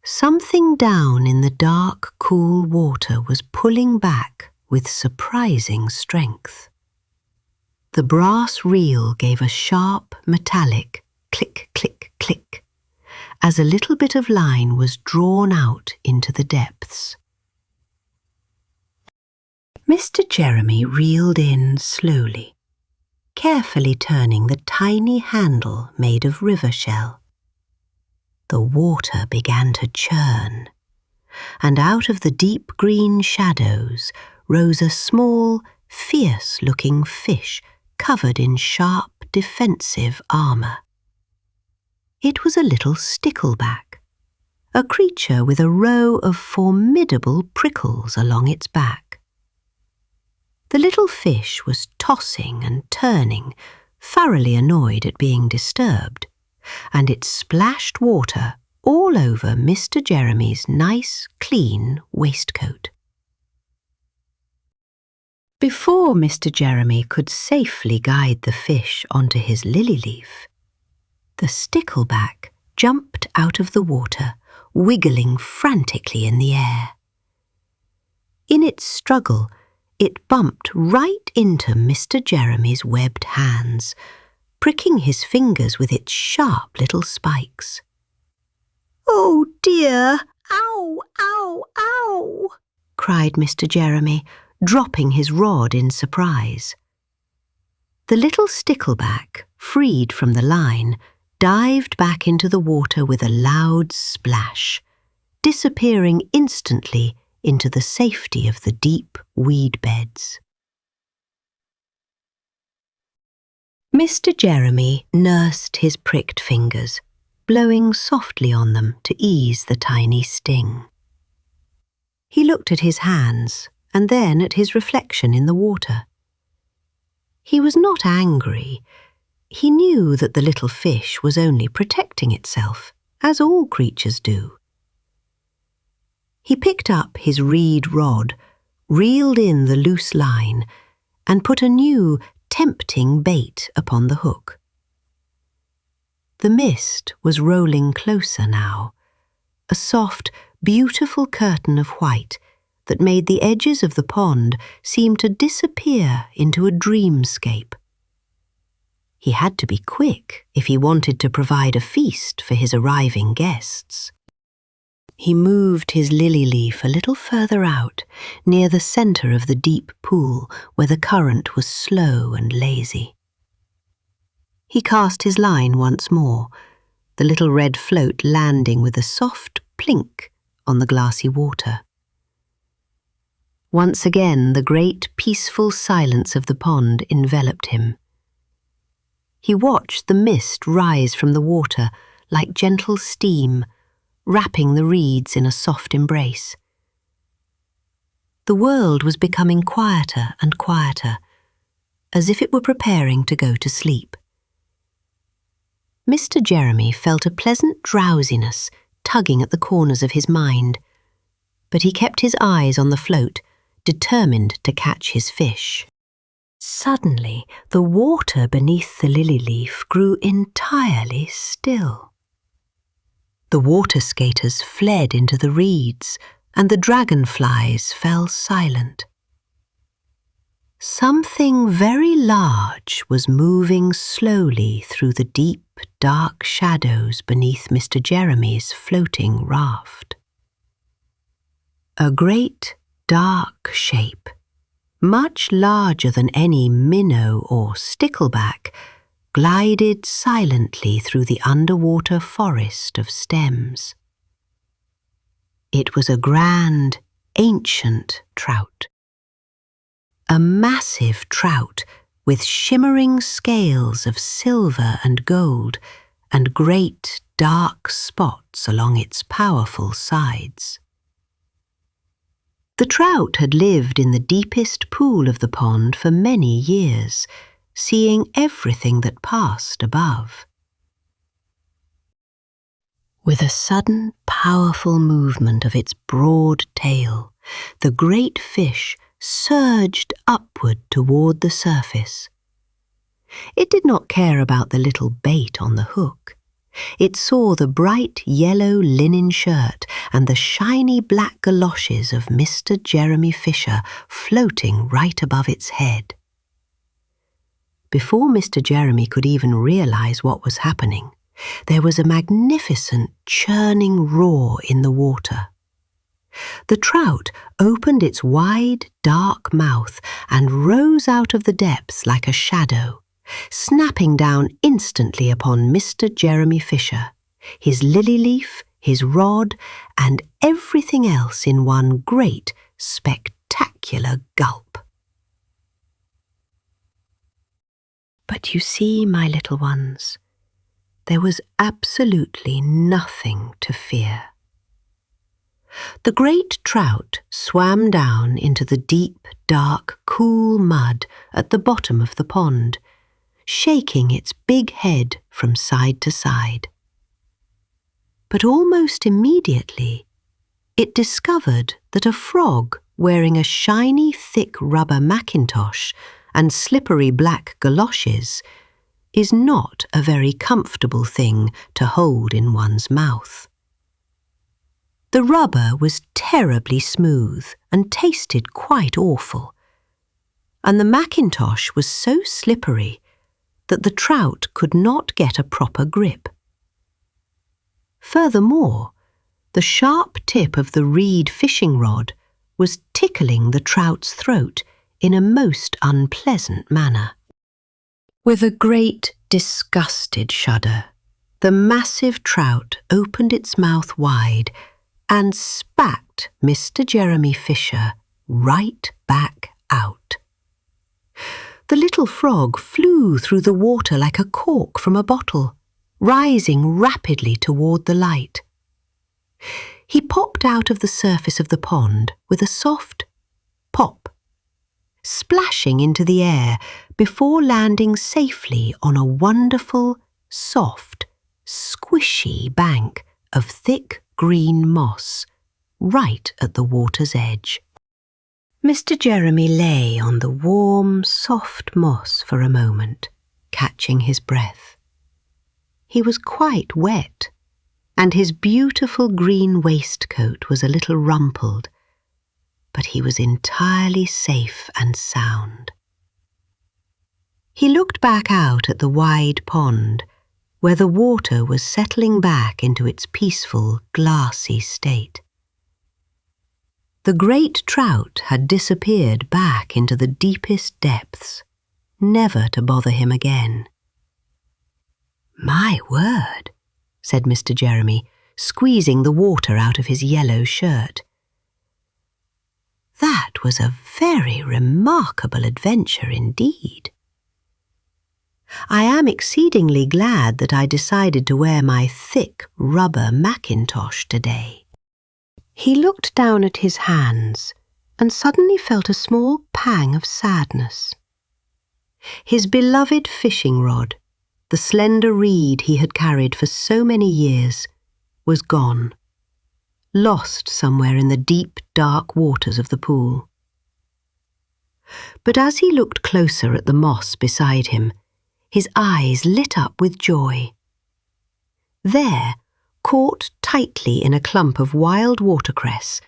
Something down in the dark, cool water was pulling back with surprising strength. The brass reel gave a sharp, metallic click, click, click, as a little bit of line was drawn out into the depths. Mr. Jeremy reeled in slowly, carefully turning the tiny handle made of river shell. The water began to churn, and out of the deep green shadows rose a small, fierce-looking fish covered in sharp, defensive armour. It was a little stickleback, a creature with a row of formidable prickles along its back. The little fish was tossing and turning, thoroughly annoyed at being disturbed, and it splashed water all over Mr. Jeremy's nice, clean waistcoat. Before Mr. Jeremy could safely guide the fish onto his lily leaf, the stickleback jumped out of the water, wiggling frantically in the air. In its struggle, it bumped right into Mr. Jeremy's webbed hands, pricking his fingers with its sharp little spikes. "Oh dear! Ow, ow, ow!" cried Mr. Jeremy, dropping his rod in surprise. The little stickleback, freed from the line, dived back into the water with a loud splash, disappearing instantly into the safety of the deep weed beds. Mr. Jeremy nursed his pricked fingers, blowing softly on them to ease the tiny sting. He looked at his hands and then at his reflection in the water. He was not angry. He knew that the little fish was only protecting itself, as all creatures do. He picked up his reed rod, reeled in the loose line, and put a new, tempting bait upon the hook. The mist was rolling closer now, a soft, beautiful curtain of white that made the edges of the pond seem to disappear into a dreamscape. He had to be quick if he wanted to provide a feast for his arriving guests. He moved his lily leaf a little further out, near the centre of the deep pool where the current was slow and lazy. He cast his line once more, the little red float landing with a soft plink on the glassy water. Once again the great peaceful silence of the pond enveloped him. He watched the mist rise from the water like gentle steam, wrapping the reeds in a soft embrace. The world was becoming quieter and quieter, as if it were preparing to go to sleep. Mr. Jeremy felt a pleasant drowsiness tugging at the corners of his mind, but he kept his eyes on the float, determined to catch his fish. Suddenly, the water beneath the lily leaf grew entirely still. The water skaters fled into the reeds, and the dragonflies fell silent. Something very large was moving slowly through the deep, dark shadows beneath Mr. Jeremy's floating raft. A great, dark shape, much larger than any minnow or stickleback, glided silently through the underwater forest of stems. It was a grand, ancient trout. A massive trout with shimmering scales of silver and gold and great, dark spots along its powerful sides. The trout had lived in the deepest pool of the pond for many years, seeing everything that passed above. With a sudden, powerful movement of its broad tail, the great fish surged upward toward the surface. It did not care about the little bait on the hook. It saw the bright yellow linen shirt and the shiny black galoshes of Mr. Jeremy Fisher floating right above its head. Before Mr. Jeremy could even realize what was happening, there was a magnificent churning roar in the water. The trout opened its wide, dark mouth and rose out of the depths like a shadow, snapping down instantly upon Mr. Jeremy Fisher, his lily leaf, his rod, and everything else in one great, spectacular gulp. But you see, my little ones, there was absolutely nothing to fear. The great trout swam down into the deep, dark, cool mud at the bottom of the pond, shaking its big head from side to side. But almost immediately, it discovered that a frog wearing a shiny, thick rubber mackintosh and slippery black galoshes is not a very comfortable thing to hold in one's mouth. The rubber was terribly smooth and tasted quite awful, and the mackintosh was so slippery that the trout could not get a proper grip. Furthermore, the sharp tip of the reed fishing rod was tickling the trout's throat in a most unpleasant manner. With a great, disgusted shudder, the massive trout opened its mouth wide and spat Mr. Jeremy Fisher right back out. The little frog flew through the water like a cork from a bottle, rising rapidly toward the light. He popped out of the surface of the pond with a soft pop, splashing into the air before landing safely on a wonderful, soft, squishy bank of thick green moss right at the water's edge. Mr. Jeremy lay on the warm, soft moss for a moment, catching his breath. He was quite wet, and his beautiful green waistcoat was a little rumpled, but he was entirely safe and sound. He looked back out at the wide pond, where the water was settling back into its peaceful, glassy state. The great trout had disappeared back into the deepest depths, never to bother him again. "My word," said Mr. Jeremy, squeezing the water out of his yellow shirt. "That was a very remarkable adventure indeed. I am exceedingly glad that I decided to wear my thick rubber mackintosh today." He looked down at his hands and suddenly felt a small pang of sadness. His beloved fishing rod, the slender reed he had carried for so many years, was gone, lost somewhere in the deep, dark waters of the pool. But as he looked closer at the moss beside him, his eyes lit up with joy. There, caught tightly in a clump of wild watercress,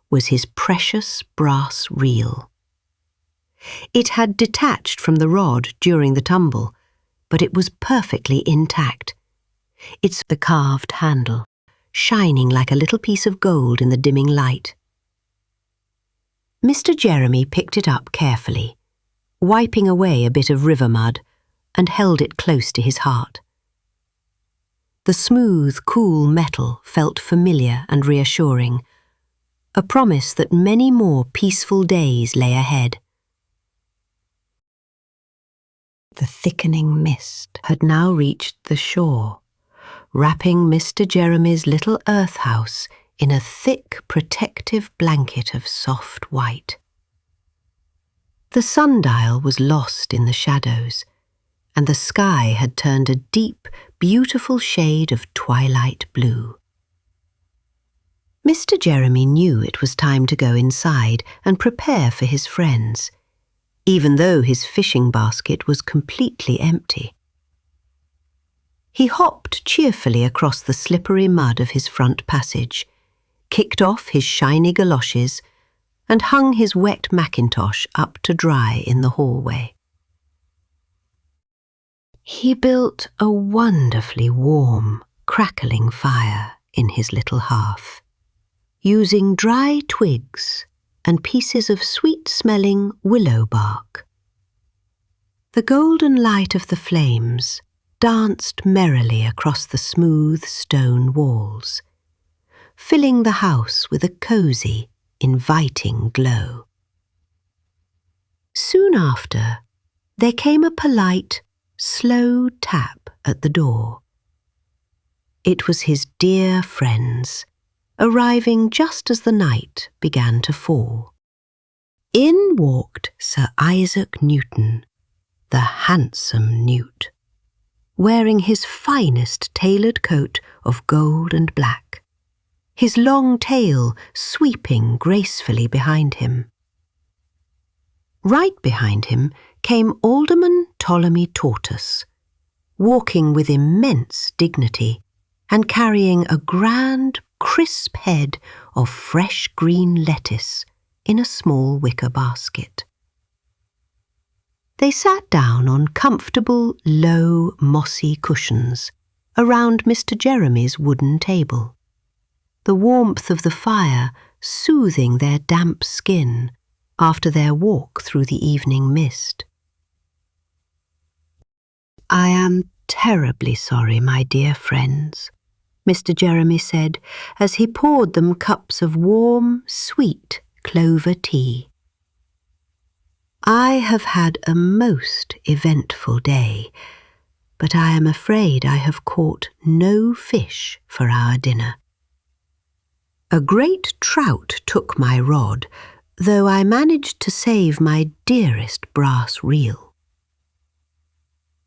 was his precious brass reel. It had detached from the rod during the tumble, but it was perfectly intact. It's the carved handle, shining like a little piece of gold in the dimming light. Mr. Jeremy picked it up carefully, wiping away a bit of river mud, and held it close to his heart. The smooth, cool metal felt familiar and reassuring, a promise that many more peaceful days lay ahead. The thickening mist had now reached the shore, wrapping Mr. Jeremy's little earth house in a thick, protective blanket of soft white. The sundial was lost in the shadows, and the sky had turned a deep, beautiful shade of twilight blue. Mr. Jeremy knew it was time to go inside and prepare for his friends, even though his fishing basket was completely empty. He hopped cheerfully across the slippery mud of his front passage, kicked off his shiny galoshes, and hung his wet mackintosh up to dry in the hallway. He built a wonderfully warm, crackling fire in his little hearth, using dry twigs and pieces of sweet-smelling willow bark. The golden light of the flames danced merrily across the smooth stone walls, filling the house with a cosy, inviting glow. Soon after, there came a polite, slow tap at the door. It was his dear friends, arriving just as the night began to fall. In walked Sir Isaac Newton, the handsome Newt, wearing his finest tailored coat of gold and black, his long tail sweeping gracefully behind him. Right behind him came Alderman Ptolemy Tortoise, walking with immense dignity and carrying a grand, crisp head of fresh green lettuce in a small wicker basket. They sat down on comfortable, low, mossy cushions around Mr. Jeremy's wooden table, the warmth of the fire soothing their damp skin after their walk through the evening mist. "I am terribly sorry, my dear friends," Mr. Jeremy said as he poured them cups of warm, sweet clover tea. "I have had a most eventful day, but I am afraid I have caught no fish for our dinner. A great trout took my rod, though I managed to save my dearest brass reel."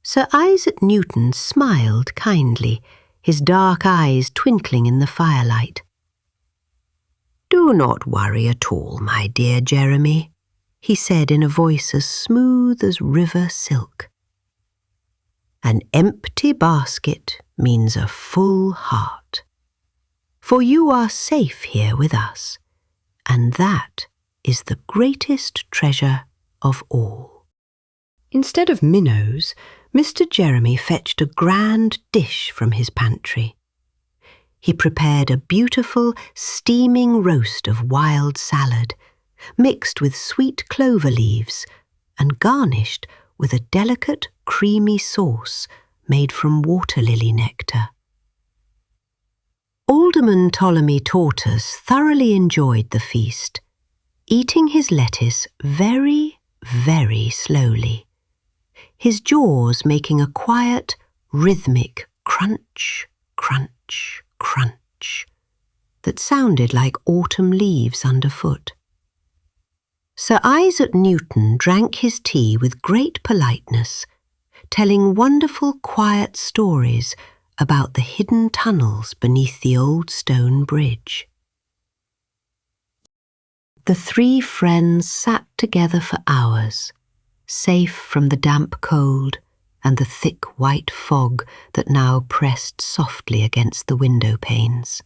Sir Isaac Newton smiled kindly, his dark eyes twinkling in the firelight. "Do not worry at all, my dear Jeremy," he said in a voice as smooth as river silk. "An empty basket means a full heart. For you are safe here with us, and that is the greatest treasure of all." Instead of minnows, Mr. Jeremy fetched a grand dish from his pantry. He prepared a beautiful, steaming roast of wild salad, mixed with sweet clover leaves and garnished with a delicate, creamy sauce made from water-lily nectar. Alderman Ptolemy Tortoise thoroughly enjoyed the feast, eating his lettuce very, very slowly, his jaws making a quiet, rhythmic crunch, crunch, crunch that sounded like autumn leaves underfoot. Sir Isaac Newton drank his tea with great politeness, telling wonderful quiet stories about the hidden tunnels beneath the old stone bridge. The three friends sat together for hours, safe from the damp cold and the thick white fog that now pressed softly against the window panes.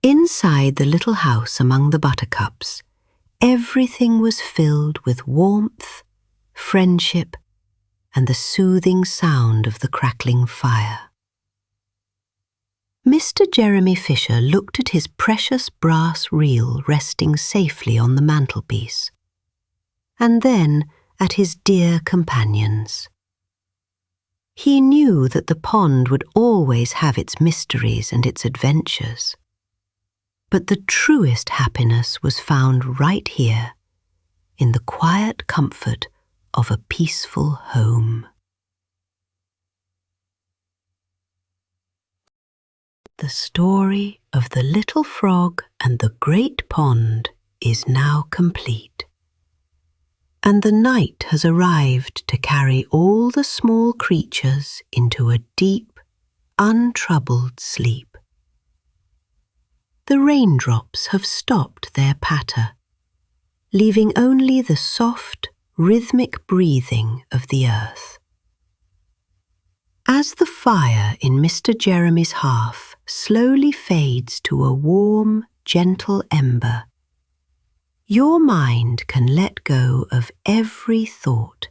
Inside the little house among the buttercups, everything was filled with warmth, friendship, and the soothing sound of the crackling fire. Mr. Jeremy Fisher looked at his precious brass reel resting safely on the mantelpiece, and then at his dear companions. He knew that the pond would always have its mysteries and its adventures, but the truest happiness was found right here, in the quiet comfort of a peaceful home. The story of the little frog and the great pond is now complete, and the night has arrived to carry all the small creatures into a deep, untroubled sleep. The raindrops have stopped their patter, leaving only the soft, rhythmic breathing of the earth. As the fire in Mr. Jeremy's hearth slowly fades to a warm, gentle ember, your mind can let go of every thought,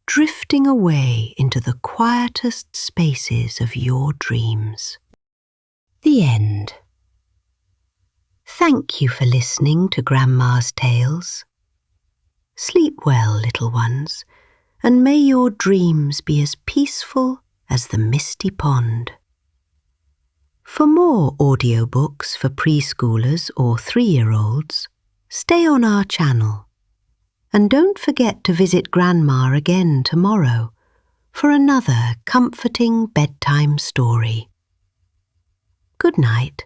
drifting away into the quietest spaces of your dreams. The end. Thank you for listening to Grandma's Tales. Sleep well, little ones, and may your dreams be as peaceful as the misty pond. For more audiobooks for preschoolers or 3-year-olds, stay on our channel. And don't forget to visit Grandma again tomorrow for another comforting bedtime story. Good night.